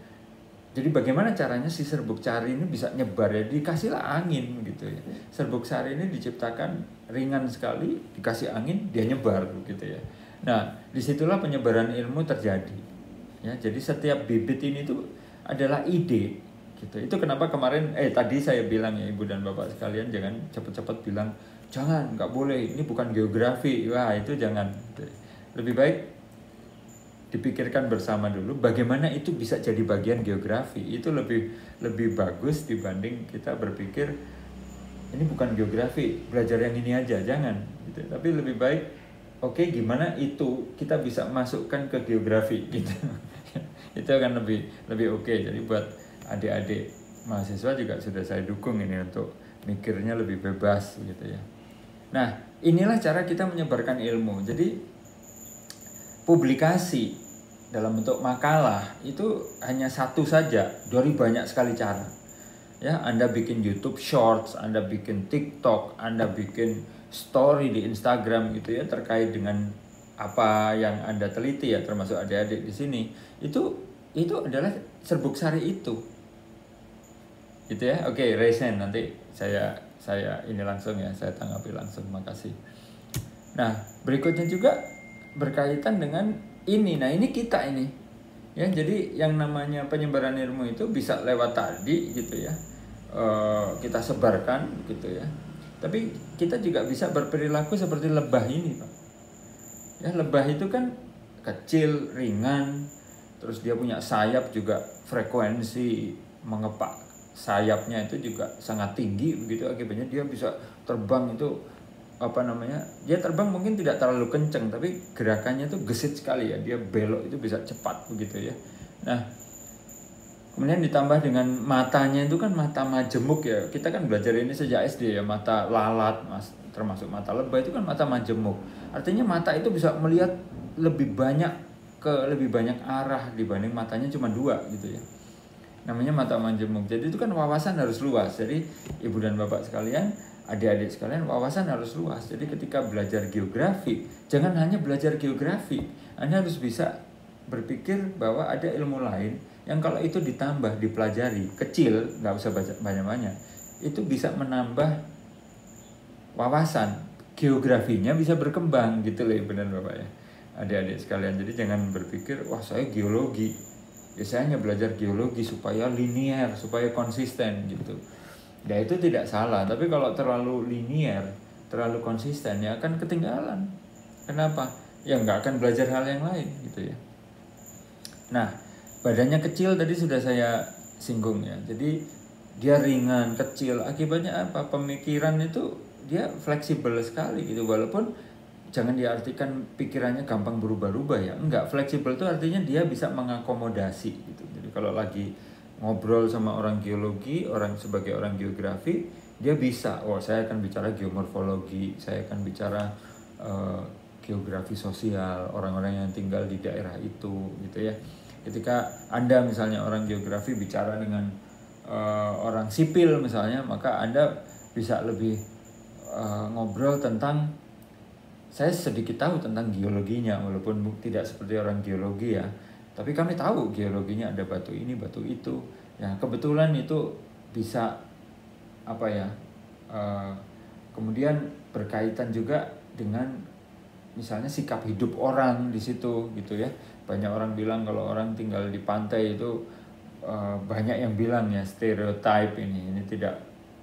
Jadi bagaimana caranya si serbuk sari ini bisa nyebar ya? Dikasihlah angin gitu ya. Serbuk sari ini diciptakan ringan sekali, dikasih angin dia nyebar gitu ya. Nah, disitulah penyebaran ilmu terjadi. Ya, jadi setiap bibit ini tuh adalah ide gitu. Itu kenapa kemarin tadi saya bilang ya Ibu dan Bapak sekalian, jangan cepat-cepat bilang jangan, nggak boleh, ini bukan geografi. Wah, itu jangan. Lebih baik dipikirkan bersama dulu bagaimana itu bisa jadi bagian geografi. Itu lebih bagus dibanding kita berpikir ini bukan geografi, belajar yang ini aja, jangan gitu. Tapi lebih baik gimana itu kita bisa masukkan ke geografi gitu. Itu akan lebih oke. Jadi buat adik-adik mahasiswa juga sudah saya dukung ini untuk mikirnya lebih bebas gitu ya. Nah, inilah cara kita menyebarkan ilmu. Jadi publikasi dalam bentuk makalah itu hanya satu saja dari banyak sekali cara. Ya, Anda bikin YouTube Shorts, Anda bikin TikTok, Anda bikin story di Instagram gitu ya terkait dengan apa yang Anda teliti ya, termasuk adik-adik di sini. Itu adalah serbuk sari itu. Gitu ya. Oke, Resen nanti saya ini langsung ya, saya tanggapi langsung. Makasih. Nah, berikutnya juga berkaitan dengan ini. Nah, ini kita ini. Ya, jadi yang namanya penyebaran ilmu itu bisa lewat tadi gitu ya. Kita sebarkan gitu ya. Tapi kita juga bisa berperilaku seperti lebah ini, Pak. Ya, lebah itu kan kecil, ringan, terus dia punya sayap juga, frekuensi mengepak sayapnya itu juga sangat tinggi begitu, akibatnya dia bisa terbang itu dia terbang mungkin tidak terlalu kenceng tapi gerakannya tuh gesit sekali ya, dia belok itu bisa cepat begitu ya. Nah, kemudian ditambah dengan matanya itu kan mata majemuk ya, kita kan belajar ini sejak SD ya, mata lalat termasuk mata lebah itu kan mata majemuk, artinya mata itu bisa melihat lebih banyak arah dibanding matanya cuma dua gitu ya, namanya mata majemuk. Jadi itu kan wawasan harus luas. Jadi ibu dan bapak sekalian, adik-adik sekalian, wawasan harus luas. Jadi ketika belajar geografi, jangan hanya belajar geografi. Anda harus bisa berpikir bahwa ada ilmu lain yang kalau itu ditambah, dipelajari, kecil, nggak usah banyak-banyak, itu bisa menambah wawasan. Geografinya bisa berkembang gitu loh ibu dan bapak ya, adik-adik sekalian. Jadi jangan berpikir, wah saya geologi, biasanya belajar geologi supaya linear, supaya konsisten gitu. Ya itu tidak salah, tapi kalau terlalu linear, terlalu konsisten ya akan ketinggalan. Kenapa? Ya nggak akan belajar hal yang lain gitu ya. Nah, badannya kecil tadi sudah saya singgung ya. Jadi dia ringan, kecil, akibatnya apa? Pemikiran itu dia fleksibel sekali gitu, walaupun jangan diartikan pikirannya gampang berubah-ubah ya. Enggak, fleksibel itu artinya dia bisa mengakomodasi gitu. Jadi kalau lagi ngobrol sama orang geologi, sebagai orang geografi, dia bisa, saya akan bicara geomorfologi, saya akan bicara geografi sosial, orang-orang yang tinggal di daerah itu gitu ya. Ketika Anda misalnya orang geografi bicara dengan orang sipil misalnya, maka Anda bisa lebih ngobrol tentang, saya sedikit tahu tentang geologinya walaupun tidak seperti orang geologi ya, tapi kami tahu geologinya ada batu ini, batu itu. Ya kebetulan itu bisa kemudian berkaitan juga dengan misalnya sikap hidup orang di situ gitu ya. Banyak orang bilang kalau orang tinggal di pantai itu banyak yang bilang ya stereotype ini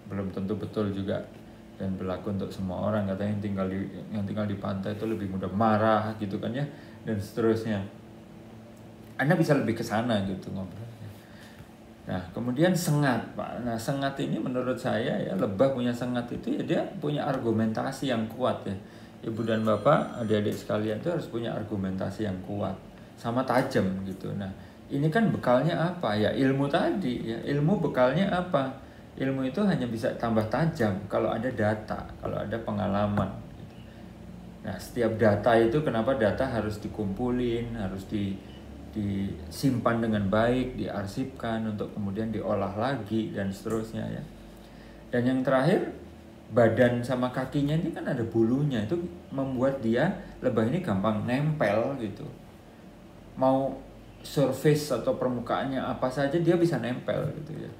belum tentu betul juga dan berlaku untuk semua orang. Katanya yang tinggal di pantai itu lebih mudah marah gitu kan ya, dan seterusnya. Anda bisa lebih ke sana gitu ngobrolnya. Nah, kemudian sengat, Pak. Nah, sengat ini menurut saya ya, lebah punya sengat itu ya dia punya argumentasi yang kuat ya. Ibu dan Bapak, adik-adik sekalian itu harus punya argumentasi yang kuat sama tajam gitu. Nah, ini kan bekalnya apa? Ya ilmu tadi ya. Ilmu bekalnya apa? Ilmu itu hanya bisa tambah tajam kalau ada data, kalau ada pengalaman. Nah, setiap data itu kenapa data harus dikumpulin, harus disimpan dengan baik, diarsipkan untuk kemudian diolah lagi dan seterusnya ya. Dan yang terakhir, badan sama kakinya ini kan ada bulunya, itu membuat dia lebah ini gampang nempel gitu. Mau surface atau permukaannya apa saja dia bisa nempel gitu ya.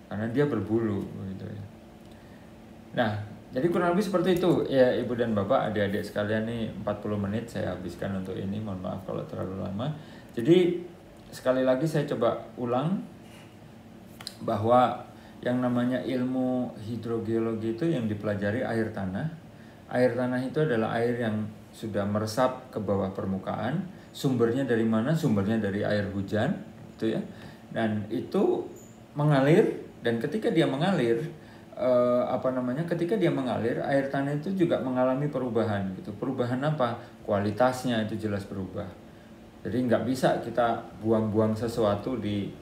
Karena dia berbulu gitu ya. Nah, jadi kurang lebih seperti itu ya Ibu dan Bapak, adik-adik sekalian nih 40 menit saya habiskan untuk ini, mohon maaf kalau terlalu lama. Jadi sekali lagi saya coba ulang bahwa yang namanya ilmu hidrogeologi itu yang dipelajari air tanah. Air tanah itu adalah air yang sudah meresap ke bawah permukaan. Sumbernya dari mana? Sumbernya dari air hujan, gitu ya. Dan itu mengalir, dan ketika dia mengalir, ketika dia mengalir, air tanah itu juga mengalami perubahan gitu. Perubahan apa? Kualitasnya itu jelas berubah. Jadi nggak bisa kita buang-buang sesuatu di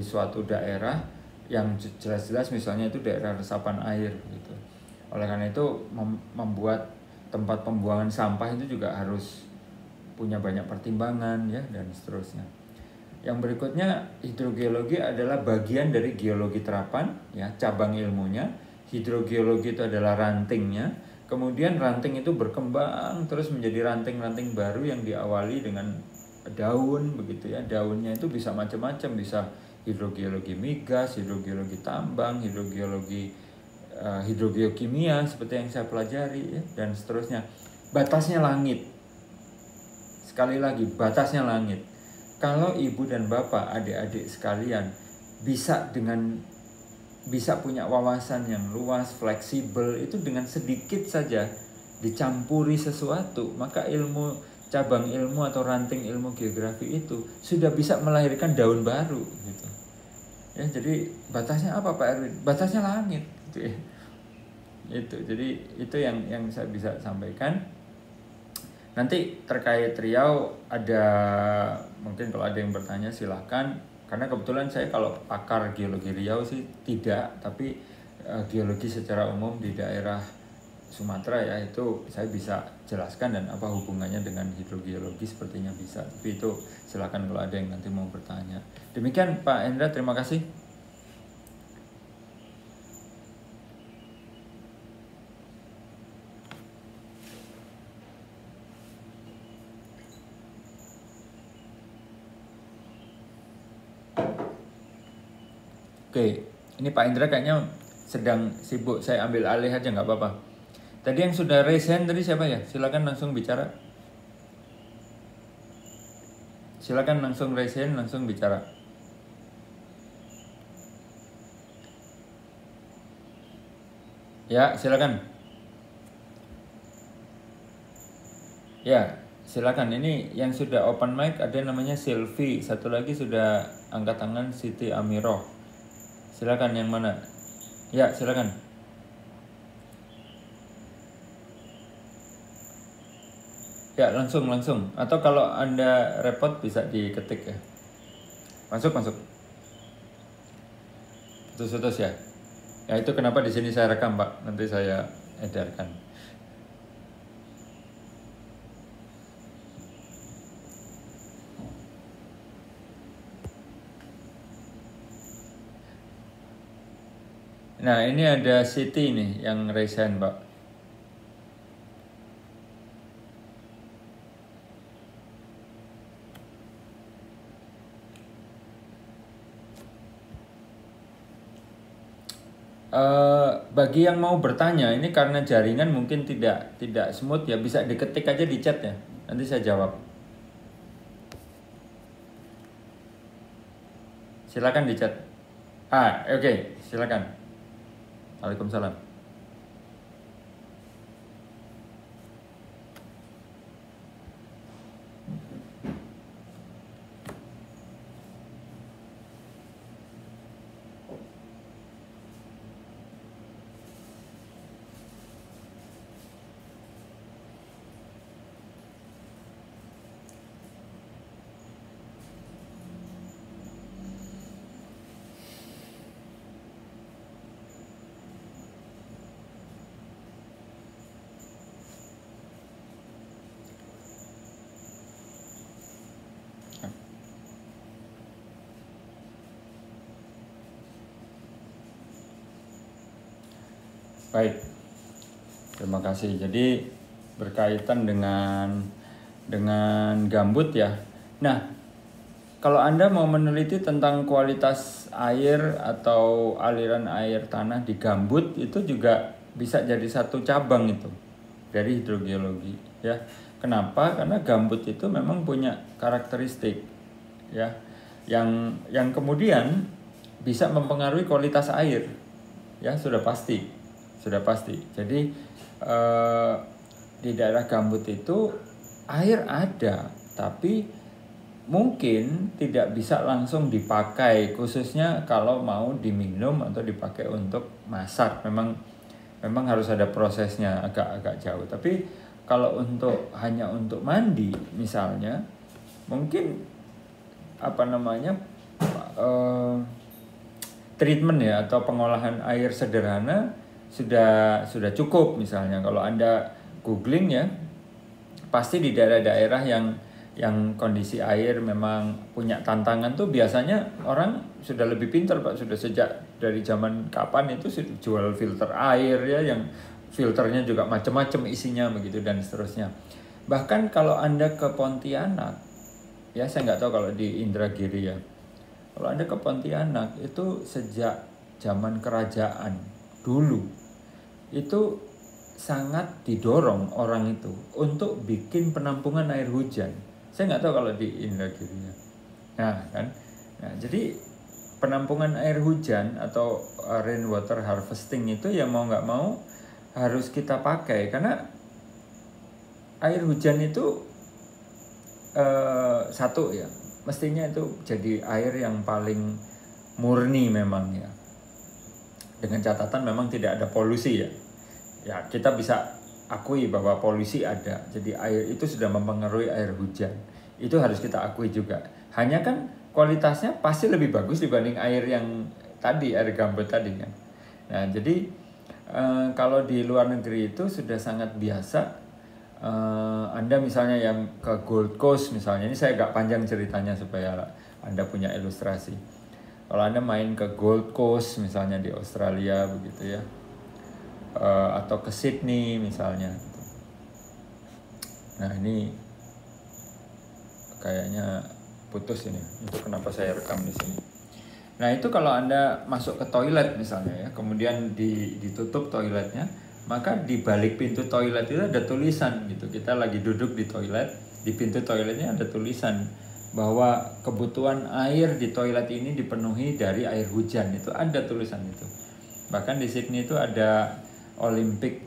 suatu daerah yang jelas-jelas misalnya itu daerah resapan air gitu. Oleh karena itu membuat tempat pembuangan sampah itu juga harus punya banyak pertimbangan ya, dan seterusnya. Yang berikutnya, hidrogeologi adalah bagian dari geologi terapan ya, cabang ilmunya. Hidrogeologi itu adalah rantingnya. Kemudian ranting itu berkembang terus menjadi ranting-ranting baru yang diawali dengan daun begitu ya. Daunnya itu bisa macam-macam, bisa hidrogeologi migas, hidrogeologi tambang, hidrogeokimia seperti yang saya pelajari ya, dan seterusnya. Batasnya langit. Sekali lagi, batasnya langit. Kalau ibu dan bapak, adik-adik sekalian bisa punya wawasan yang luas, fleksibel, itu dengan sedikit saja dicampuri sesuatu, maka cabang ilmu atau ranting ilmu geografi itu sudah bisa melahirkan daun baru gitu. Ya, jadi batasnya apa Pak Erwin? Batasnya langit gitu ya. Jadi itu yang saya bisa sampaikan. Nanti terkait Riau ada, mungkin kalau ada yang bertanya silahkan. Karena kebetulan saya kalau pakar geologi Riau sih tidak, tapi geologi secara umum di daerah Sumatera ya itu saya bisa jelaskan, dan apa hubungannya dengan hidrogeologi sepertinya bisa. Tapi itu silakan kalau ada yang nanti mau bertanya. Demikian Pak Hendra, terima kasih. Oke, ini Pak Indra kayaknya sedang sibuk, saya ambil alih aja nggak apa-apa. Tadi yang sudah raise hand tadi siapa ya? Silakan langsung bicara. Silakan langsung raise hand, langsung bicara. Ya, silakan. Ya, silakan. Ini yang sudah open mic ada namanya Sylvie, satu lagi sudah angkat tangan Siti Amiroh. Silakan, yang mana? Ya, silakan. Ya, langsung. Atau kalau Anda repot bisa diketik ya. Masuk. Putus ya. Ya, itu kenapa di sini saya rekam, Pak. Nanti saya edarkan. Nah, ini ada Siti nih yang raise hand, Pak. Bagi yang mau bertanya, ini karena jaringan mungkin tidak smooth ya, bisa diketik aja di chat ya. Nanti saya jawab. Silakan di chat. Oke, silakan. Waalaikumsalam. Baik, terima kasih. Jadi berkaitan dengan gambut ya. Nah, kalau Anda mau meneliti tentang kualitas air atau aliran air tanah di gambut, itu juga bisa jadi satu cabang itu dari hidrogeologi ya. Kenapa? Karena gambut itu memang punya karakteristik ya yang kemudian bisa mempengaruhi kualitas air. Ya, sudah pasti. Jadi di daerah gambut itu air ada, tapi mungkin tidak bisa langsung dipakai, khususnya kalau mau diminum atau dipakai untuk masak. Memang harus ada prosesnya agak jauh. Tapi kalau hanya untuk mandi misalnya, mungkin treatment ya atau pengolahan air sederhana sudah cukup. Misalnya kalau Anda googling ya, pasti di daerah-daerah yang kondisi air memang punya tantangan tuh biasanya orang sudah lebih pintar Pak, sudah sejak dari zaman kapan itu jual filter air ya, yang filternya juga macam-macam isinya begitu dan seterusnya. Bahkan kalau Anda ke Pontianak ya, saya nggak tahu kalau di Indragiri ya, kalau Anda ke Pontianak itu sejak zaman kerajaan dulu itu sangat didorong orang itu untuk bikin penampungan air hujan. Saya nggak tahu kalau di Indragiri ya. Nah, jadi penampungan air hujan atau rainwater harvesting itu ya mau nggak mau harus kita pakai, karena air hujan itu satu ya, mestinya itu jadi air yang paling murni memang ya, dengan catatan memang tidak ada polusi ya. Ya, kita bisa akui bahwa polusi ada. Jadi air itu sudah mempengaruhi air hujan. Itu harus kita akui juga. Hanya kan kualitasnya pasti lebih bagus dibanding air yang tadi, air gambut tadi kan. Nah, jadi kalau di luar negeri itu sudah sangat biasa. Anda misalnya yang ke Gold Coast misalnya, ini saya agak panjang ceritanya supaya Anda punya ilustrasi. Kalau Anda main ke Gold Coast misalnya di Australia begitu ya, atau ke Sydney misalnya. Nah, ini kayaknya putus ini. Itu kenapa saya rekam di sini. Nah, itu kalau Anda masuk ke toilet misalnya ya, kemudian ditutup toiletnya, maka di balik pintu toilet itu ada tulisan gitu. Kita lagi duduk di toilet, di pintu toiletnya ada tulisan bahwa kebutuhan air di toilet ini dipenuhi dari air hujan. Itu ada tulisan itu. Bahkan di Sydney itu ada Olympic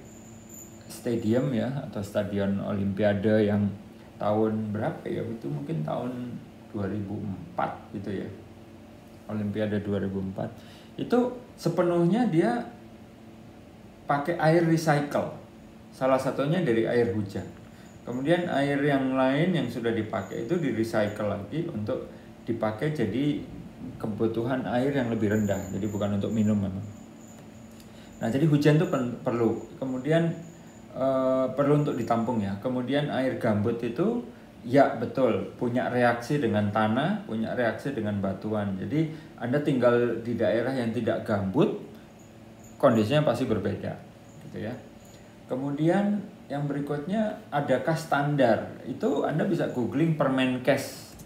Stadium ya, atau Stadion Olimpiade yang tahun berapa ya, itu mungkin tahun 2004 gitu ya, Olimpiade 2004 itu sepenuhnya dia pakai air recycle, salah satunya dari air hujan. Kemudian air yang lain yang sudah dipakai itu di recycle lagi untuk dipakai jadi kebutuhan air yang lebih rendah, jadi bukan untuk minum memang. Nah, jadi hujan itu perlu, kemudian perlu untuk ditampung ya. Kemudian air gambut itu ya betul punya reaksi dengan tanah, punya reaksi dengan batuan. Jadi Anda tinggal di daerah yang tidak gambut, kondisinya pasti berbeda, gitu ya. Kemudian yang berikutnya, adakah standar? Itu Anda bisa googling Permenkes,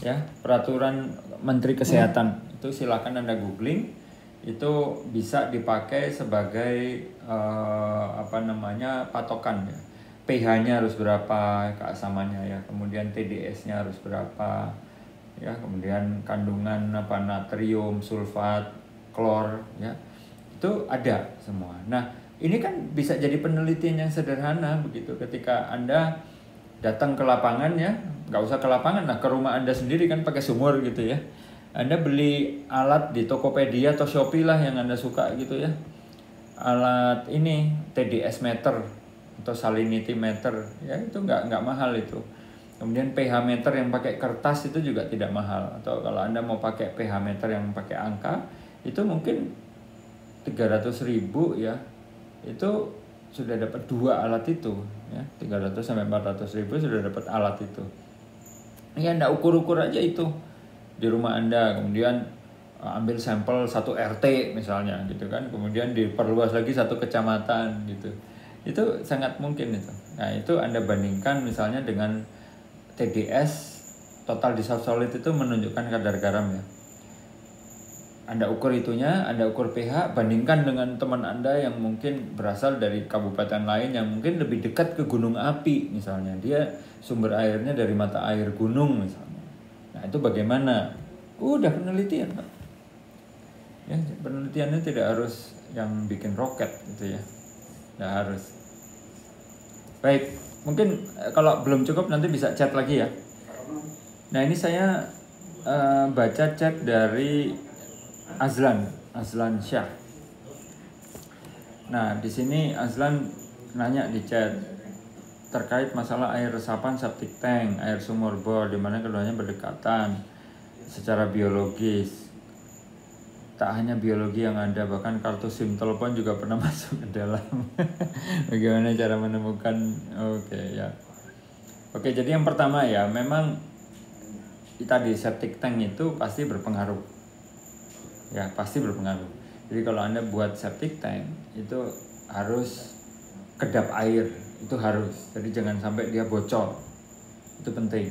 ya, peraturan Menteri Kesehatan. Itu silakan Anda googling. Itu bisa dipakai sebagai patokan ya. pH-nya harus berapa, keasamannya ya, kemudian TDS-nya harus berapa ya, kemudian kandungan natrium, sulfat, klor ya, itu ada semua. Nah, ini kan bisa jadi penelitian yang sederhana begitu. Ketika Anda datang ke lapangan ya, nggak usah ke lapangan lah, ke rumah Anda sendiri kan pakai sumur gitu ya. Anda beli alat di Tokopedia atau Shopee lah yang Anda suka gitu ya. Alat ini TDS meter atau salinity meter ya, itu nggak mahal itu. Kemudian pH meter yang pakai kertas itu juga tidak mahal. Atau kalau Anda mau pakai pH meter yang pakai angka, itu mungkin 300.000 ya. Itu sudah dapat 2 alat itu ya, 300 sampai 400.000 sudah dapat alat itu. Ya, Anda ukur-ukur aja itu di rumah Anda. Kemudian ambil sampel satu RT misalnya gitu kan, kemudian diperluas lagi satu kecamatan gitu. Itu sangat mungkin itu. Nah, itu Anda bandingkan misalnya dengan TDS, total dissolved solid itu menunjukkan kadar garam ya. Anda ukur itunya, Anda ukur pH, bandingkan dengan teman Anda yang mungkin berasal dari kabupaten lain yang mungkin lebih dekat ke gunung api misalnya. Dia sumber airnya dari mata air gunung misalnya. Nah, itu bagaimana? Udah penelitian, Pak. Ya, penelitiannya tidak harus yang bikin roket gitu ya. Tidak harus. Baik, mungkin kalau belum cukup nanti bisa chat lagi ya. Nah, ini saya baca chat dari Azlan Syah. Nah, di sini Azlan nanya di chat terkait masalah air resapan septic tank, air sumur bor, di mana keduanya berdekatan secara biologis. Tak hanya biologi yang ada, bahkan kartu SIM telepon juga pernah masuk ke dalam. Bagaimana cara menemukan? Oke, ya. Oke, jadi yang pertama ya, memang tadi septic tank itu pasti berpengaruh. Ya, pasti berpengaruh. Jadi kalau Anda buat septic tank itu harus kedap air, itu harus. Jadi jangan sampai dia bocor. Itu penting.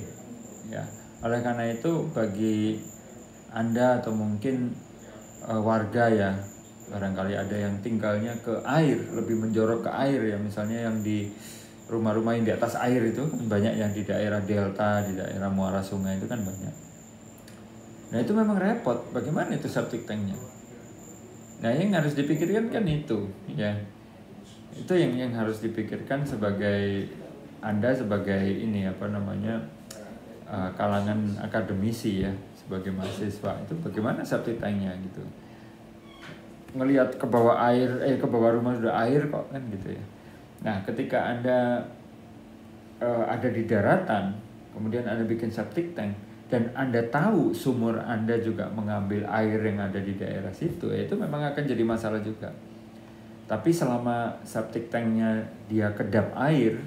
Ya. Oleh karena itu bagi Anda atau mungkin warga ya, barangkali ada yang tinggalnya ke air, lebih menjorok ke air ya, misalnya yang di rumah-rumah yang di atas air itu kan banyak, yang di daerah delta, di daerah muara sungai itu kan banyak. Nah, itu memang repot, bagaimana itu septic tanknya? Nah, yang harus dipikirkan kan itu ya, itu yang harus dipikirkan sebagai Anda sebagai ini apa namanya kalangan akademisi ya, sebagai mahasiswa, itu bagaimana septic tanknya gitu. Ngelihat ke bawah air, ke bawah rumah sudah air kok kan gitu ya. Nah, ketika Anda ada di daratan, kemudian Anda bikin septic tank dan Anda tahu sumur Anda juga mengambil air yang ada di daerah situ, ya itu memang akan jadi masalah juga. Tapi selama septic tanknya dia kedap air,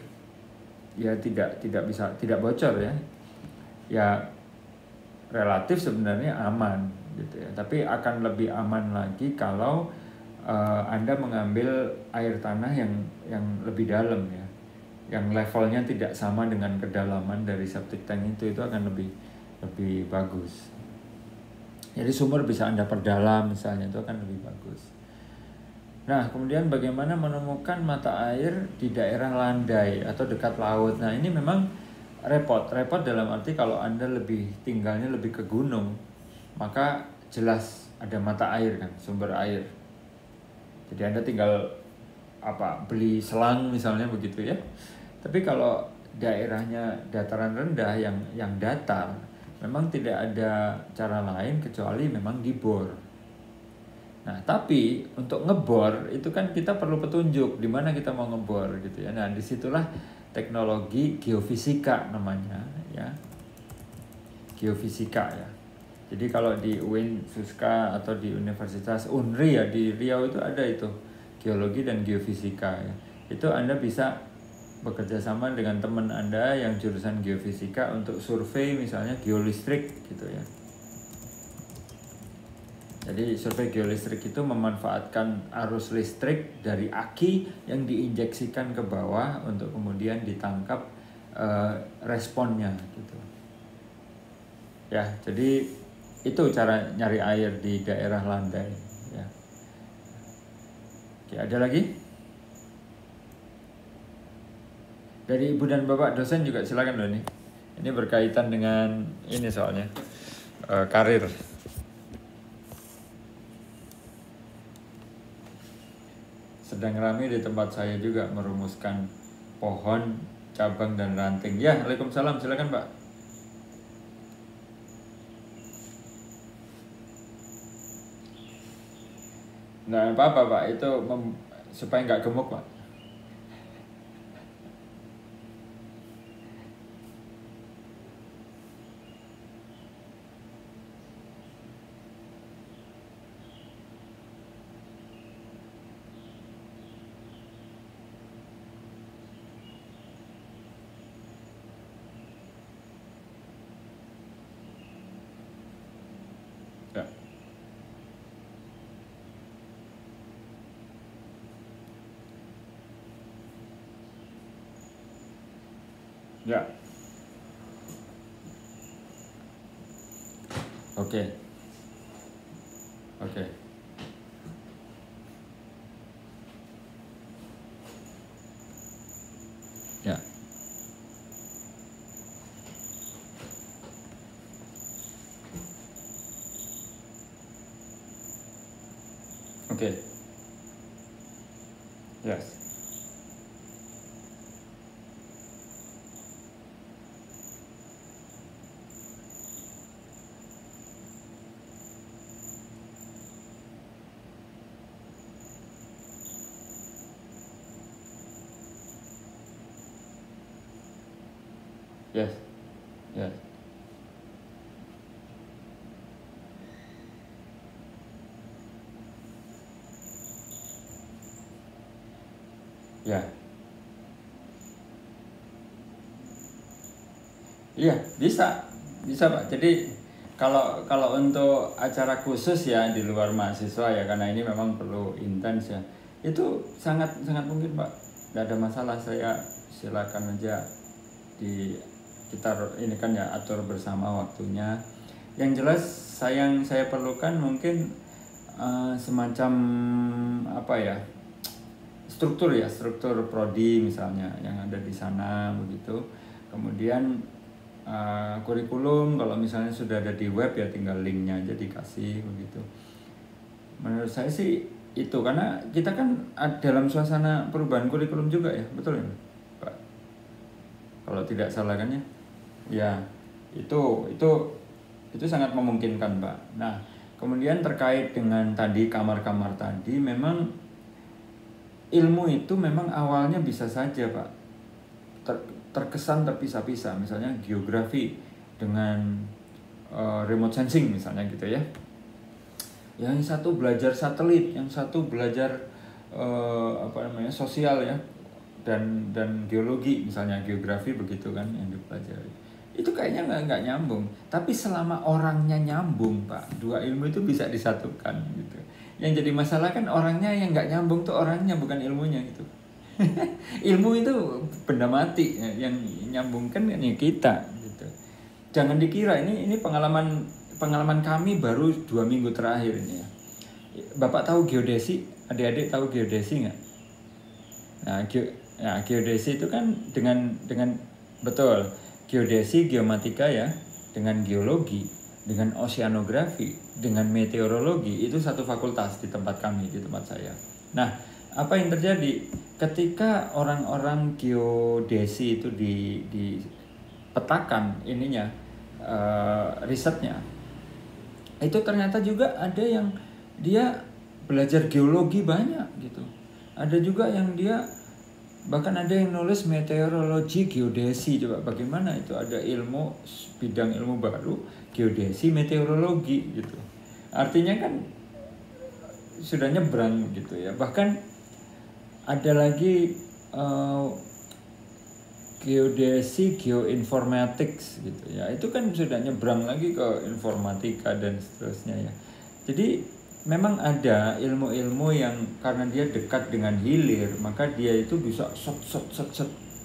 ya tidak bisa, tidak bocor ya. Ya relatif sebenarnya aman gitu ya. Tapi akan lebih aman lagi kalau Anda mengambil air tanah yang lebih dalam ya, yang levelnya tidak sama dengan kedalaman dari septic tank itu akan lebih bagus. Jadi sumur bisa Anda perdalam misalnya, itu akan lebih bagus. Nah, kemudian bagaimana menemukan mata air di daerah landai atau dekat laut. Nah, ini memang repot dalam arti kalau Anda tinggalnya lebih ke gunung, maka jelas ada mata air kan, sumber air. Jadi Anda tinggal beli selang misalnya begitu ya. Tapi kalau daerahnya dataran rendah yang datar, memang tidak ada cara lain kecuali memang dibor. Nah, tapi untuk ngebor itu kan kita perlu petunjuk di mana kita mau ngebor gitu ya. Nah, disitulah teknologi geofisika namanya ya. Geofisika ya. Jadi kalau di UIN Suska atau di Universitas Unri ya di Riau itu ada itu geologi dan geofisika ya. Itu Anda bisa bekerja sama dengan teman Anda yang jurusan geofisika untuk survei misalnya geolistrik gitu ya. Jadi survei geolistrik itu memanfaatkan arus listrik dari aki yang diinjeksikan ke bawah untuk kemudian ditangkap responnya gitu. Ya, jadi itu cara nyari air di daerah landai ya. Oke, ada lagi? Dari Ibu dan Bapak dosen juga silakan loh nih. Ini berkaitan dengan ini soalnya karir. Sedang ramai di tempat saya juga merumuskan pohon, cabang dan ranting. Ya, Waalaikumsalam, silakan Pak. Nggak apa-apa Pak, itu supaya nggak gemuk Pak. Ya. Ya. Oke. Oke. Ya. Oke. Yes. Yes. Yes. Ya. Iya, bisa. Bisa, Pak. Jadi kalau kalau untuk acara khusus ya di luar mahasiswa ya, karena ini memang perlu intens ya. Itu sangat sangat mungkin, Pak. Nggak ada masalah, saya silakan aja di kita ini kan ya atur bersama waktunya. Yang jelas saya perlukan mungkin semacam apa ya, struktur prodi misalnya yang ada di sana begitu. Kemudian kurikulum kalau misalnya sudah ada di web ya tinggal linknya aja dikasih begitu. Menurut saya sih itu, karena kita kan dalam suasana perubahan kurikulum juga ya, betul ya Pak? Kalau tidak salah kan ya? Ya, itu sangat memungkinkan, Pak. Nah, kemudian terkait dengan tadi kamar-kamar tadi, memang ilmu itu memang awalnya bisa saja, Pak, terkesan terpisah-pisah. Misalnya geografi dengan remote sensing misalnya gitu ya. Yang satu belajar satelit, yang satu belajar sosial ya, dan geologi misalnya, geografi begitu kan yang dipelajari. Itu kayaknya nggak nyambung. Tapi selama orangnya nyambung, Pak, dua ilmu itu bisa disatukan gitu. Yang jadi masalah kan orangnya yang nggak nyambung tuh orangnya, bukan ilmunya gitu. Ilmu itu benda mati, yang nyambungkan kan ya kita gitu. Jangan dikira ini pengalaman kami baru 2 minggu terakhir ini ya. Bapak tahu geodesi? Adik-adik tahu geodesi nggak? Nah, geodesi itu kan dengan betul, geodesi, geomatika ya, dengan geologi, dengan oceanografi, dengan meteorologi, itu satu fakultas di tempat kami, di tempat saya. Nah, apa yang terjadi ketika orang-orang geodesi itu dipetakan ininya, risetnya, itu ternyata juga ada yang dia belajar geologi banyak gitu, ada juga yang dia bahkan ada yang nulis meteorologi geodesi. Coba bagaimana itu, ada ilmu, bidang ilmu baru, geodesi meteorologi gitu. Artinya kan sudah nyebrang gitu ya. Bahkan ada lagi geodesi geoinformatics gitu ya. Itu kan sudah nyebrang lagi ke informatika dan seterusnya ya. Jadi memang ada ilmu-ilmu yang karena dia dekat dengan hilir, maka dia itu bisa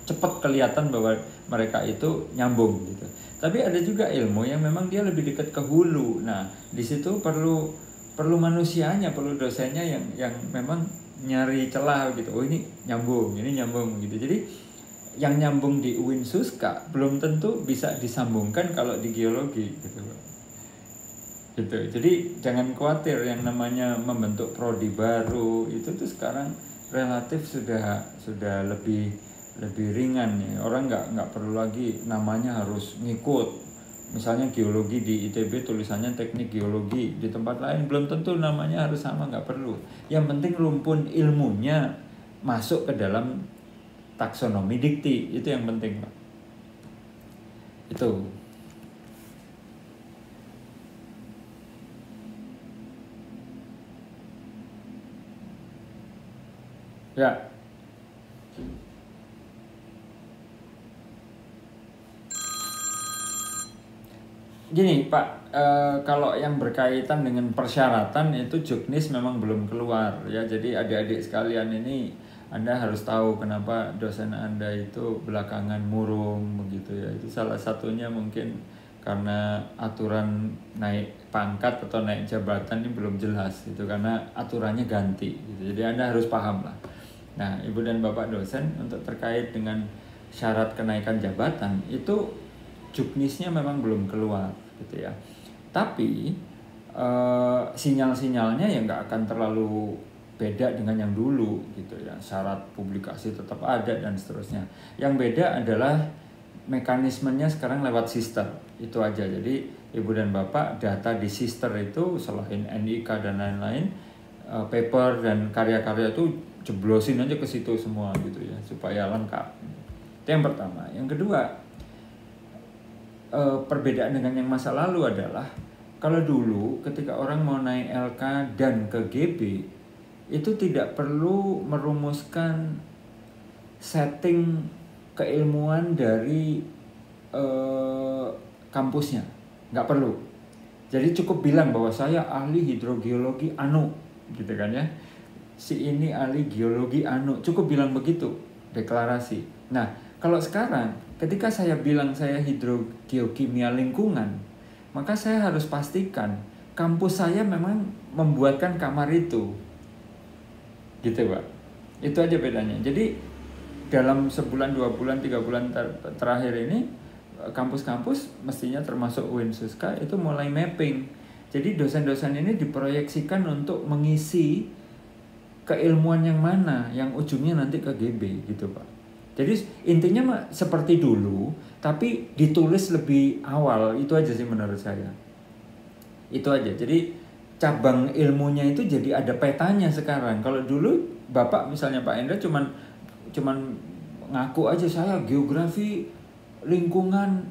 cepat kelihatan bahwa mereka itu nyambung gitu. Tapi ada juga ilmu yang memang dia lebih dekat ke hulu. Nah, di situ perlu manusianya, perlu dosennya yang memang nyari celah gitu. Oh, ini nyambung gitu. Jadi yang nyambung di UIN Suska belum tentu bisa disambungkan kalau di geologi gitu. Gitu. Jadi jangan khawatir, yang namanya membentuk prodi baru itu tuh sekarang relatif sudah lebih ringan ya. Orang nggak perlu lagi namanya harus ngikut. Misalnya geologi di ITB tulisannya teknik geologi, di tempat lain belum tentu namanya harus sama, nggak perlu. Yang penting rumpun ilmunya masuk ke dalam taksonomi dikti, itu yang penting, Pak. Itu. Ya. Gini Pak, kalau yang berkaitan dengan persyaratan itu juknis memang belum keluar ya. Jadi adik-adik sekalian ini Anda harus tahu kenapa dosen Anda itu belakangan murung begitu ya. Itu salah satunya mungkin karena aturan naik pangkat atau naik jabatan ini belum jelas gitu, karena aturannya ganti gitu. Jadi Anda harus paham lah. Nah, Ibu dan Bapak dosen, untuk terkait dengan syarat kenaikan jabatan itu juknisnya memang belum keluar gitu ya. Tapi sinyal-sinyalnya ya nggak akan terlalu beda dengan yang dulu gitu ya. Syarat publikasi tetap ada dan seterusnya. Yang beda adalah mekanismenya sekarang lewat sister, itu aja. Jadi Ibu dan Bapak data di sister itu selain NIK dan lain-lain, paper dan karya-karya itu jeblosin aja ke situ semua gitu ya, supaya lengkap. Itu yang pertama. Yang kedua, perbedaan dengan yang masa lalu adalah kalau dulu ketika orang mau naik LK dan ke GB itu tidak perlu merumuskan setting keilmuan dari kampusnya, nggak perlu. Jadi cukup bilang bahwa saya ahli hidrogeologi anu, gitu kan ya. Si ini ahli geologi anu, cukup bilang begitu, deklarasi. Nah, kalau sekarang ketika saya bilang saya hidrogeokimia lingkungan, maka saya harus pastikan kampus saya memang membuatkan kamar itu, gitu Pak. Itu aja bedanya. Jadi dalam sebulan, 2 bulan, 3 bulan terakhir ini, kampus-kampus mestinya termasuk UIN Suska itu mulai mapping. Jadi dosen-dosen ini diproyeksikan untuk mengisi keilmuan yang mana yang ujungnya nanti ke GB gitu Pak. Jadi intinya seperti dulu, tapi ditulis lebih awal. Itu aja sih menurut saya. Itu aja. Jadi cabang ilmunya itu jadi ada petanya sekarang. Kalau dulu Bapak misalnya Pak Endra cuman ngaku aja saya geografi lingkungan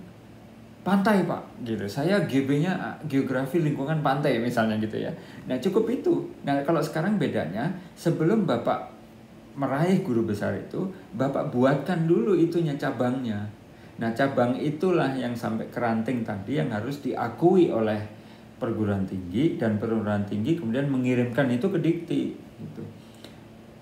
pantai Pak gitu. Saya GB-nya geografi lingkungan pantai misalnya gitu ya. Nah, cukup itu. Nah, kalau sekarang bedanya, sebelum Bapak meraih guru besar itu, Bapak buatkan dulu itunya cabangnya. Nah, cabang itulah yang sampai ke ranting tadi yang harus diakui oleh perguruan tinggi, dan perguruan tinggi kemudian mengirimkan itu ke Dikti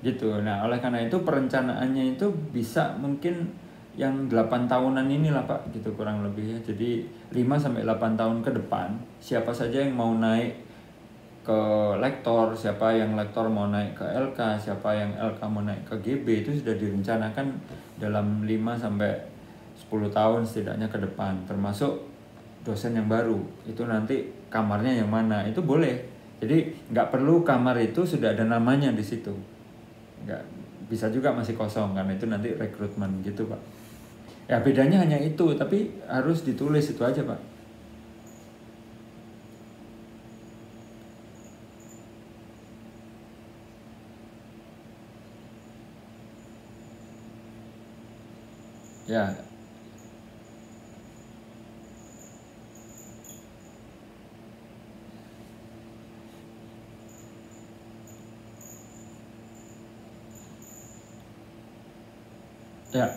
gitu. Nah, oleh karena itu perencanaannya itu bisa mungkin yang 8 tahunan inilah Pak gitu kurang lebih ya. Jadi 5-8 tahun ke depan, siapa saja yang mau naik ke lektor, siapa yang lektor mau naik ke LK, siapa yang LK mau naik ke GB, itu sudah direncanakan dalam 5-10 tahun setidaknya ke depan, termasuk dosen yang baru. Itu nanti kamarnya yang mana, itu boleh. Jadi nggak perlu kamar itu sudah ada namanya di situ. Nggak, bisa juga masih kosong, karena itu nanti rekrutmen gitu Pak. Ya bedanya hanya itu, tapi harus ditulis itu aja Pak.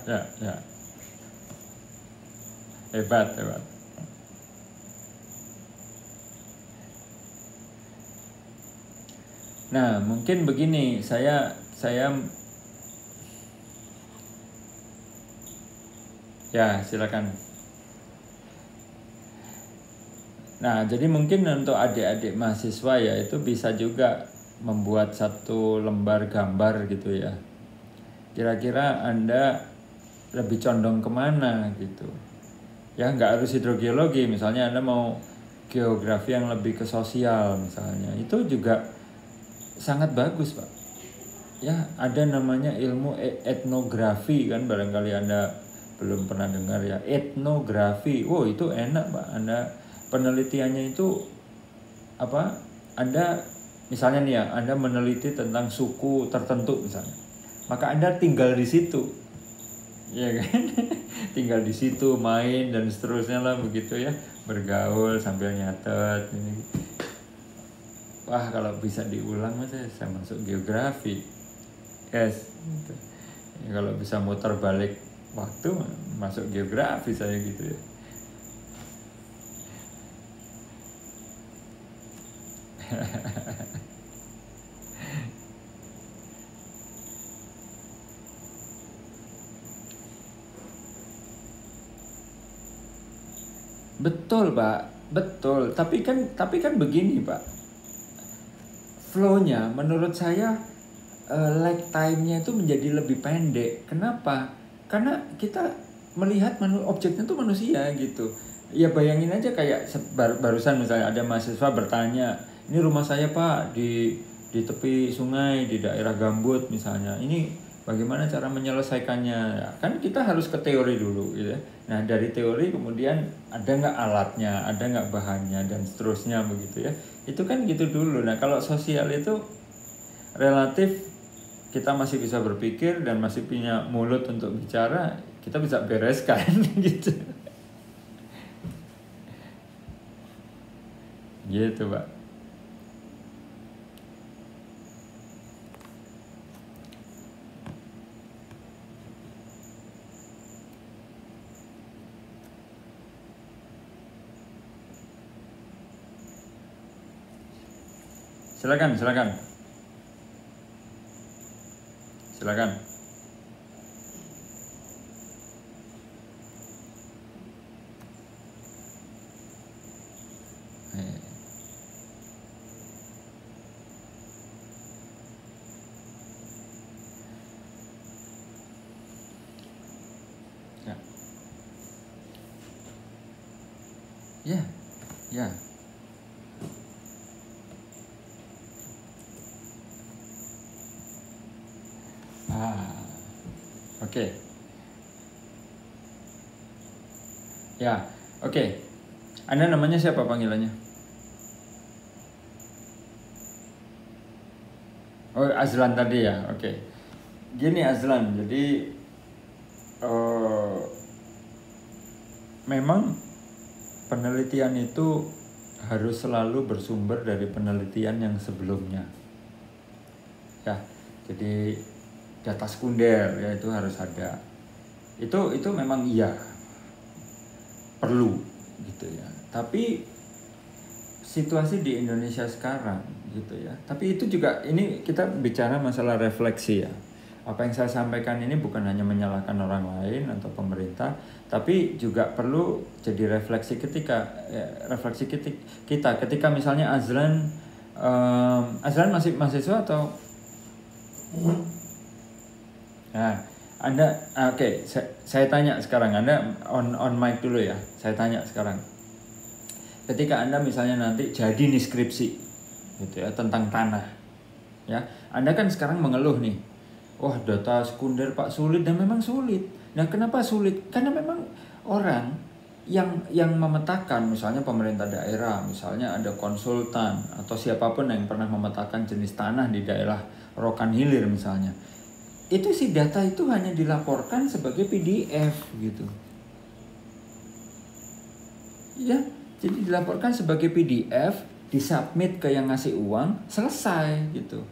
Ya, ya. Hebat. Nah, mungkin begini, saya ya silakan. Nah, jadi mungkin untuk adik-adik mahasiswa ya itu bisa juga membuat satu lembar gambar gitu ya. Kira-kira Anda lebih condong kemana gitu. Ya nggak harus hidrogeologi, misalnya Anda mau geografi yang lebih ke sosial misalnya, itu juga sangat bagus Pak. Ya ada namanya ilmu etnografi kan, barangkali Anda belum pernah dengar ya, etnografi. Wow, itu enak Pak. Anda penelitiannya itu apa? Anda misalnya nih ya, Anda meneliti tentang suku tertentu misalnya, maka Anda tinggal di situ, ya kan? Tinggal di situ, main dan seterusnya lah begitu ya, bergaul sambil nyatet ini. Wah, kalau bisa diulang mas saya masuk geografi. Yes. Gitu. Ya, kalau bisa muter balik waktu masuk geografi saya gitu ya. Betul, Pak. Betul. Tapi kan begini, Pak. Flow-nya menurut saya lag time-nya itu menjadi lebih pendek. Kenapa? Karena kita melihat objeknya itu manusia gitu. Ya bayangin aja kayak barusan misalnya ada mahasiswa bertanya, ini rumah saya Pak di tepi sungai di daerah gambut misalnya. Ini bagaimana cara menyelesaikannya? Ya, kan kita harus ke teori dulu gitu ya. Nah dari teori kemudian ada nggak alatnya, ada nggak bahannya dan seterusnya begitu ya. Itu kan gitu dulu. Nah kalau sosial itu relatif kita masih bisa berpikir dan masih punya mulut untuk bicara, kita bisa bereskan gitu. Gitu, Pak. Silakan, silakan. Silakan. Ya. Ya. Oke. Ya, oke. Anda namanya siapa panggilannya? Oh, Azlan tadi ya, oke. Gini Azlan, jadi memang penelitian itu harus selalu bersumber dari penelitian yang sebelumnya. Ya, jadi data sekunder ya itu harus ada. Itu memang iya perlu gitu ya. Tapi situasi di Indonesia sekarang gitu ya. Tapi itu juga ini kita bicara masalah refleksi ya. Apa yang saya sampaikan ini bukan hanya menyalahkan orang lain atau pemerintah, tapi juga perlu jadi refleksi kita ketika misalnya Azlan masih mahasiswa atau nah Anda oke, saya tanya sekarang, Anda on mic dulu ya. Saya tanya sekarang, ketika Anda misalnya nanti jadi nih skripsi gitu ya tentang tanah ya, Anda kan sekarang mengeluh nih, wah data sekunder Pak sulit, dan memang sulit. Nah kenapa sulit? Karena memang orang yang memetakan, misalnya pemerintah daerah, misalnya ada konsultan atau siapapun yang pernah memetakan jenis tanah di daerah Rokan Hilir misalnya, itu si data itu hanya dilaporkan sebagai PDF gitu ya. Jadi dilaporkan sebagai PDF, disubmit ke yang ngasih uang, selesai gitu.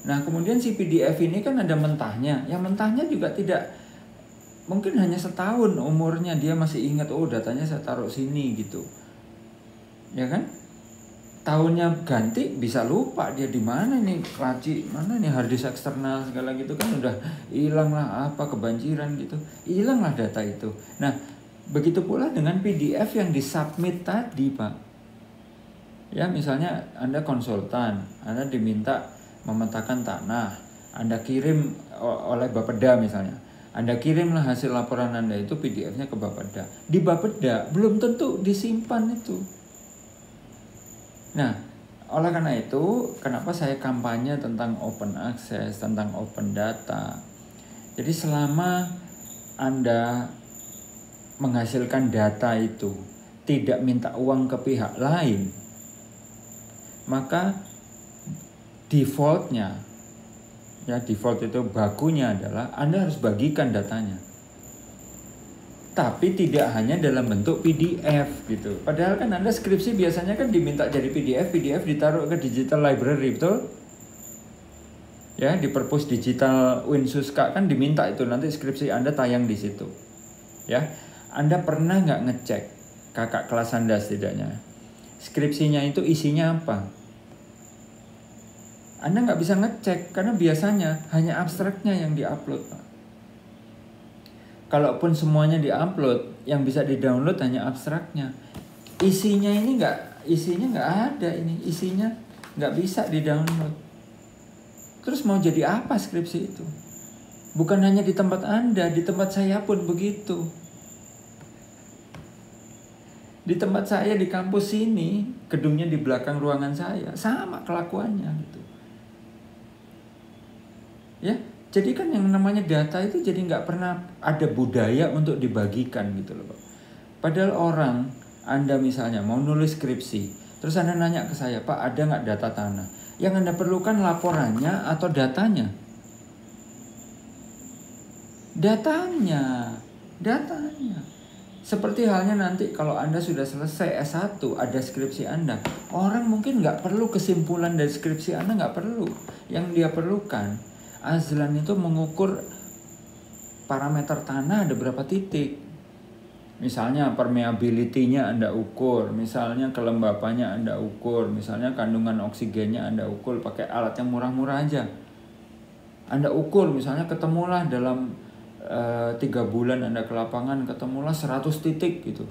Nah kemudian si PDF ini kan ada mentahnya, yang mentahnya juga tidak, mungkin hanya setahun umurnya, dia masih ingat, oh datanya saya taruh sini gitu ya kan. Tahunnya ganti bisa lupa dia di mana nih, laci mana nih, harddisk eksternal segala gitu kan udah hilang lah, apa kebanjiran gitu, hilang lah data itu. Nah begitu pula dengan PDF yang disubmit tadi Pak ya. Misalnya Anda konsultan, Anda diminta memetakan tanah, Anda kirim oleh Bapeda misalnya, Anda kirimlah hasil laporan Anda itu PDF-nya ke Bapeda. Di Bapeda belum tentu disimpan itu. Nah, oleh karena itu, kenapa saya kampanye tentang open access, tentang open data. Jadi selama Anda menghasilkan data itu tidak minta uang ke pihak lain, maka defaultnya, ya default itu bakunya adalah Anda harus bagikan datanya. Tapi tidak hanya dalam bentuk PDF gitu. Padahal kan Anda skripsi biasanya kan diminta jadi PDF ditaruh ke digital library, betul? Ya, di perpus digital Winsuska kan diminta itu nanti skripsi Anda tayang di situ. Ya, Anda pernah nggak ngecek kakak kelas Anda setidaknya skripsinya itu isinya apa? Anda nggak bisa ngecek karena biasanya hanya abstraknya yang diupload, Pak. kalaupun semuanya diupload, yang bisa didownload hanya abstraknya. Isinya nggak ada ini, isinya nggak bisa didownload. Terus mau jadi apa skripsi itu? Bukan hanya di tempat Anda, di tempat saya pun begitu. Di tempat saya di kampus ini, gedungnya di belakang ruangan saya, sama kelakuannya gitu. Ya, jadi kan yang namanya data itu jadi nggak pernah ada budaya untuk dibagikan gitu loh Pak. Padahal orang, Anda misalnya mau nulis skripsi, terus Anda nanya ke saya, Pak ada nggak data tanah? Yang Anda perlukan laporannya atau datanya? Datanya. Seperti halnya nanti kalau Anda sudah selesai S1, ada skripsi Anda. Orang mungkin nggak perlu kesimpulan dari skripsi Anda, nggak perlu. Yang dia perlukan, Azlan itu mengukur parameter tanah ada berapa titik. Misalnya permeability-nya Anda ukur, misalnya kelembapannya Anda ukur, misalnya kandungan oksigennya Anda ukur pakai alat yang murah-murah aja. Anda ukur, misalnya ketemulah dalam 3 bulan Anda ke lapangan, ketemulah 100 titik gitu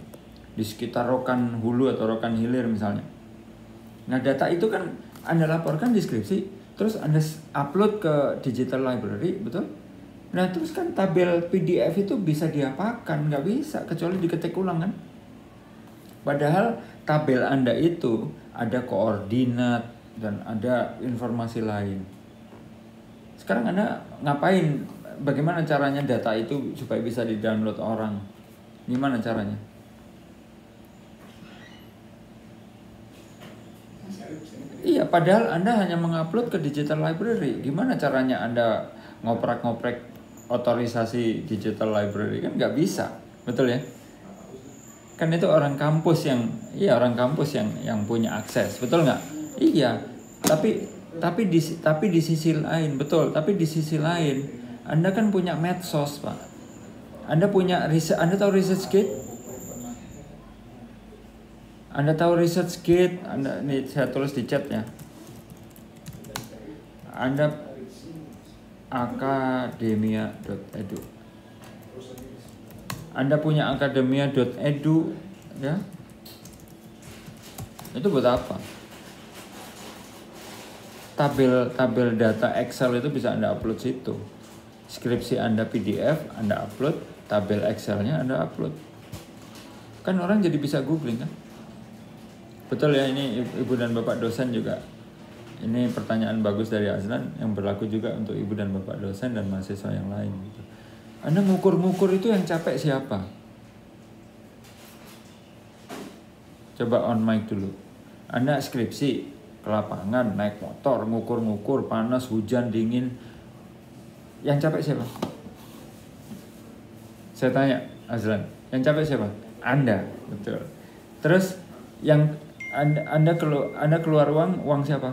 di sekitar Rokan Hulu atau Rokan Hilir misalnya. Nah data itu kan Anda laporkan di skripsi, terus Anda upload ke digital library, betul? Nah terus kan tabel PDF itu bisa diapakan? Nggak bisa, kecuali diketik ulang kan. Padahal tabel Anda itu ada koordinat dan ada informasi lain. Sekarang Anda ngapain? Bagaimana caranya data itu supaya bisa di-download orang? Gimana caranya? Iya, padahal Anda hanya mengupload ke digital library. Gimana caranya Anda ngoprek-ngoprek otorisasi digital library? Kan nggak bisa, betul ya? Kan itu orang kampus yang punya akses, betul nggak? Iya, tapi di sisi lain, betul. Tapi di sisi lain, Anda kan punya medsos, Pak. Anda punya riset, Anda tahu ResearchGate? Anda tahu ResearchGate? Ini saya tulis di chat ya. Anda akademia.edu. Anda punya akademia.edu ya. Itu buat apa? Tabel data Excel itu bisa Anda upload situ. Skripsi Anda PDF, Anda upload, tabel Excel-nya Anda upload. Kan orang jadi bisa googling kan? Betul ya, ini Ibu dan Bapak dosen juga. Ini pertanyaan bagus dari Azlan yang berlaku juga untuk Ibu dan Bapak dosen dan mahasiswa yang lain gitu. Anda ngukur-ngukur itu yang capek siapa? Coba on mic dulu. Anda skripsi ke lapangan, naik motor, ngukur-ngukur, panas, hujan, dingin. Yang capek siapa? Saya tanya, Azlan, yang capek siapa? Anda, betul. Terus yang Anda keluar uang siapa?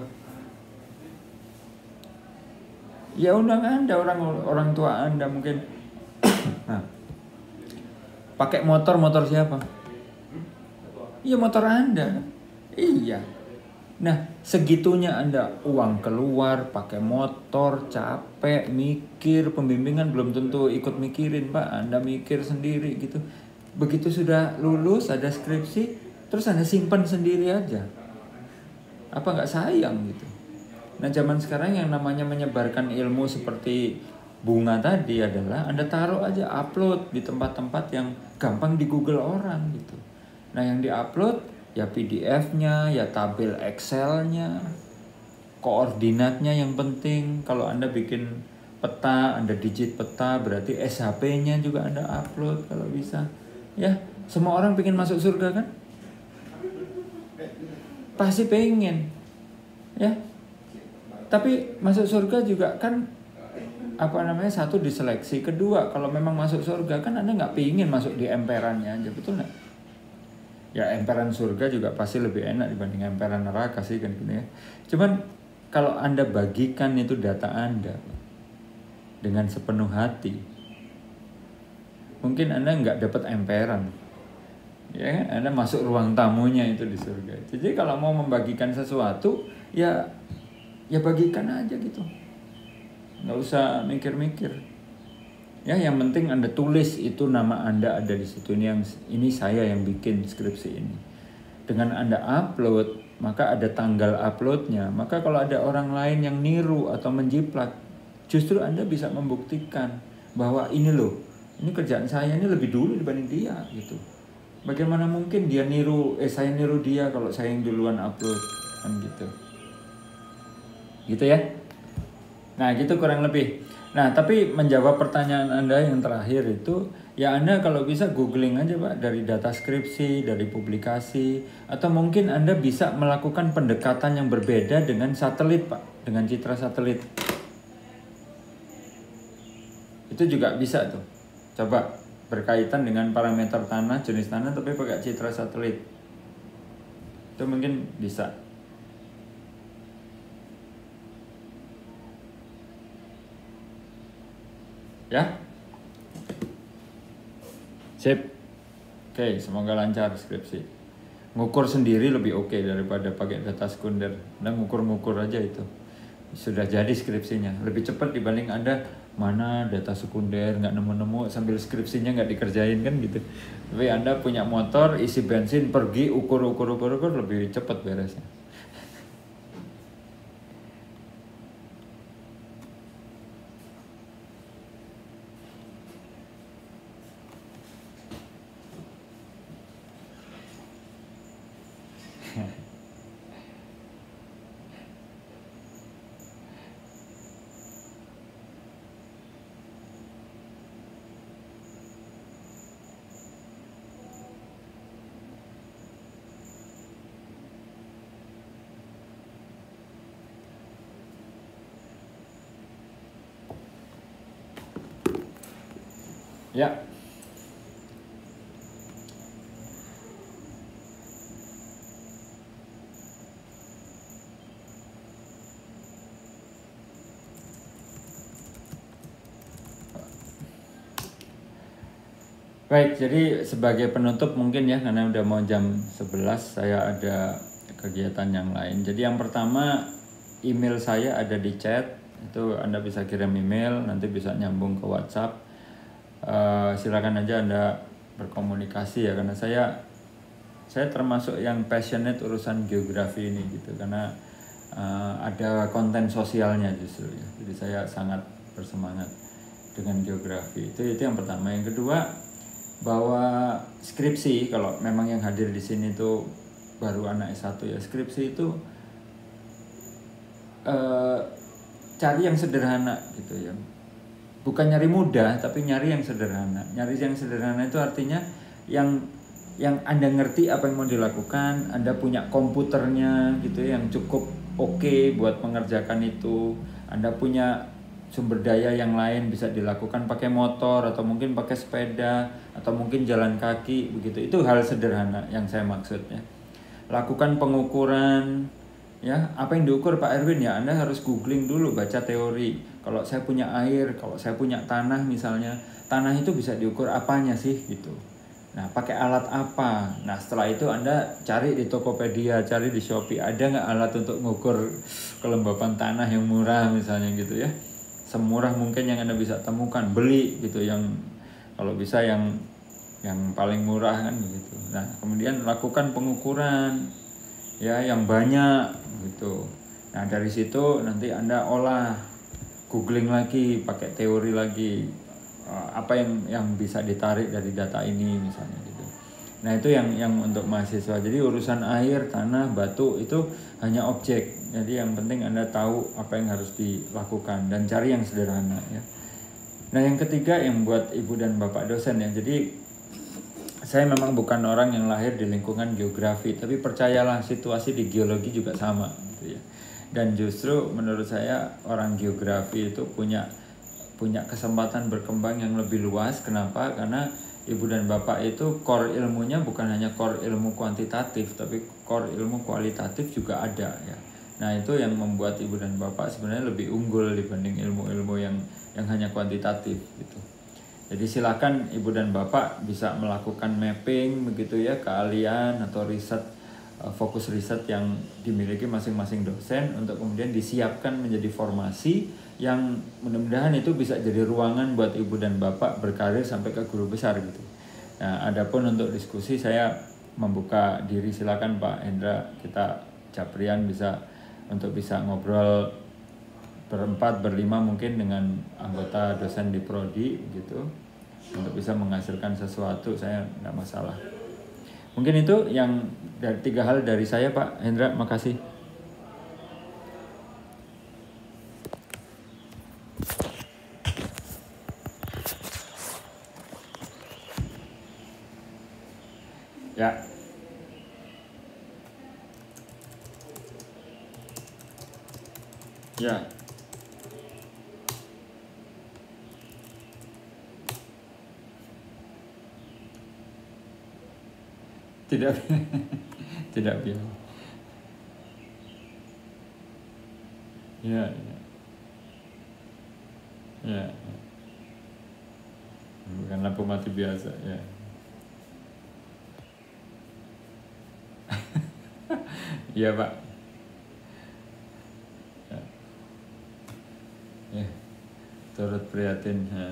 Ya undang Anda, orang tua Anda mungkin. Nah, pakai motor siapa? Iya motor Anda. Iya. Nah, segitunya Anda uang keluar, pakai motor, capek, mikir, pembimbingan belum tentu ikut mikirin, Pak. Anda mikir sendiri gitu. Begitu sudah lulus, ada skripsi, terus Anda simpan sendiri aja. Apa nggak sayang gitu? Nah, zaman sekarang yang namanya menyebarkan ilmu seperti bunga tadi adalah Anda taruh aja, upload di tempat-tempat yang gampang di Google orang gitu. Nah, yang di-upload ya PDF-nya, ya tabel Excel-nya, koordinatnya yang penting. Kalau Anda bikin peta, Anda digit peta, berarti SHP-nya juga Anda upload kalau bisa. Ya, semua orang pengen masuk surga kan? Pasti pengen. Ya. Tapi masuk surga juga kan satu diseleksi, kedua kalau memang masuk surga kan Anda nggak pengen masuk di emperannya aja, betul nggak? Ya emperan surga juga pasti lebih enak dibanding emperan neraka sih kan gitu ya. Cuman kalau Anda bagikan itu data Anda dengan sepenuh hati, mungkin Anda nggak dapat emperan. Ya, Anda masuk ruang tamunya itu di surga. Jadi kalau mau membagikan sesuatu, ya bagikan aja gitu. Nggak usah mikir-mikir. Ya, yang penting Anda tulis itu nama Anda ada di situ. Ini saya yang bikin skripsi ini. Dengan Anda upload, maka ada tanggal uploadnya. Maka kalau ada orang lain yang niru atau menjiplak, justru Anda bisa membuktikan bahwa ini loh, ini kerjaan saya ini lebih dulu dibanding dia gitu. Bagaimana mungkin dia saya niru dia kalau saya yang duluan upload, kan gitu. Gitu ya. Nah, gitu kurang lebih. Nah, tapi menjawab pertanyaan Anda yang terakhir itu, ya Anda kalau bisa googling aja Pak, dari data skripsi, dari publikasi, atau mungkin Anda bisa melakukan pendekatan yang berbeda dengan satelit Pak, dengan citra satelit. Itu juga bisa tuh. Coba berkaitan dengan parameter tanah, jenis tanah, tapi pakai citra satelit. Itu mungkin bisa. Ya, sip. Oke, semoga lancar skripsi. Ngukur sendiri lebih oke daripada pakai data sekunder. Dan ngukur-ngukur aja itu sudah jadi skripsinya. Lebih cepat dibanding Anda mana data sekunder nggak nemu-nemu sambil skripsinya nggak dikerjain kan gitu. Tapi Anda punya motor, isi bensin, pergi ukur lebih cepat beresnya. Ya. Baik, jadi sebagai penutup mungkin ya, karena udah mau jam 11, saya ada kegiatan yang lain. Jadi yang pertama, email saya ada di chat, itu Anda bisa kirim email, nanti bisa nyambung ke WhatsApp. Silakan aja Anda berkomunikasi ya, karena saya termasuk yang passionate urusan geografi ini gitu, karena ada konten sosialnya justru ya. Jadi saya sangat bersemangat dengan geografi. Itu yang pertama. Yang kedua, bahwa skripsi, kalau memang yang hadir di sini tuh baru anak S1 ya, skripsi itu cari yang sederhana gitu ya. Bukan nyari mudah, tapi nyari yang sederhana. Nyari yang sederhana itu artinya yang Anda ngerti apa yang mau dilakukan, Anda punya komputernya gitu ya, yang cukup oke buat mengerjakan itu. Anda punya sumber daya yang lain, bisa dilakukan pakai motor atau mungkin pakai sepeda atau mungkin jalan kaki begitu. Itu hal sederhana yang saya maksudnya. Lakukan pengukuran ya, apa yang diukur Pak Erwin ya, Anda harus googling dulu, baca teori. Kalau saya punya air, kalau saya punya tanah misalnya, tanah itu bisa diukur apanya sih gitu. Nah, pakai alat apa? Nah, setelah itu Anda cari di Tokopedia, cari di Shopee, ada nggak alat untuk mengukur kelembapan tanah yang murah misalnya gitu ya. Semurah mungkin yang Anda bisa temukan, beli gitu, yang kalau bisa yang paling murah kan begitu. Nah, kemudian lakukan pengukuran ya yang banyak gitu. Nah, dari situ nanti Anda olah, googling lagi, pakai teori lagi, apa yang bisa ditarik dari data ini misalnya gitu. Nah, itu yang untuk mahasiswa. Jadi urusan air, tanah, batu itu hanya objek. Jadi yang penting Anda tahu apa yang harus dilakukan dan cari yang sederhana ya. Nah, yang ketiga yang buat Ibu dan Bapak dosen ya. Jadi saya memang bukan orang yang lahir di lingkungan geografi, tapi percayalah situasi di geologi juga sama gitu ya. Dan justru menurut saya orang geografi itu punya kesempatan berkembang yang lebih luas. Kenapa? Karena Ibu dan Bapak itu core ilmunya bukan hanya core ilmu kuantitatif, tapi core ilmu kualitatif juga ada ya. Nah, itu yang membuat Ibu dan Bapak sebenarnya lebih unggul dibanding ilmu-ilmu yang hanya kuantitatif gitu. Jadi silakan Ibu dan Bapak bisa melakukan mapping begitu ya, keahlian atau riset fokus riset yang dimiliki masing-masing dosen untuk kemudian disiapkan menjadi formasi yang mudah-mudahan itu bisa jadi ruangan buat ibu dan bapak berkarir sampai ke guru besar gitu. Nah, adapun untuk diskusi saya membuka diri, silakan Pak Hendra, kita Caprian bisa ngobrol berempat berlima mungkin dengan anggota dosen di prodi gitu untuk bisa menghasilkan sesuatu, saya nggak masalah. Mungkin itu yang dari 3 hal dari saya Pak Hendra, makasih. Ya. Ya. Tidak tidak biar. Ya, ya. Ya. Bukan lampu mati biasa, ya. Iya, Pak. Ya. Ya. Turut prihatin. Ya.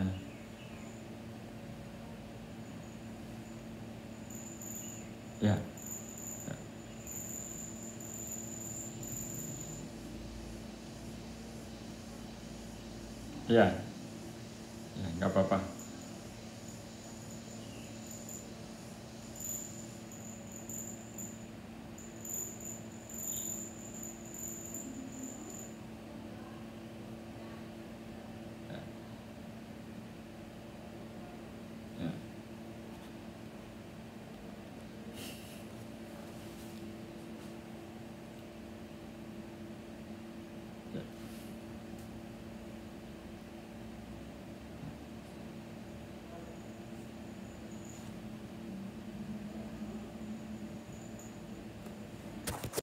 Ya. Ya. Ya, nggak apa-apa.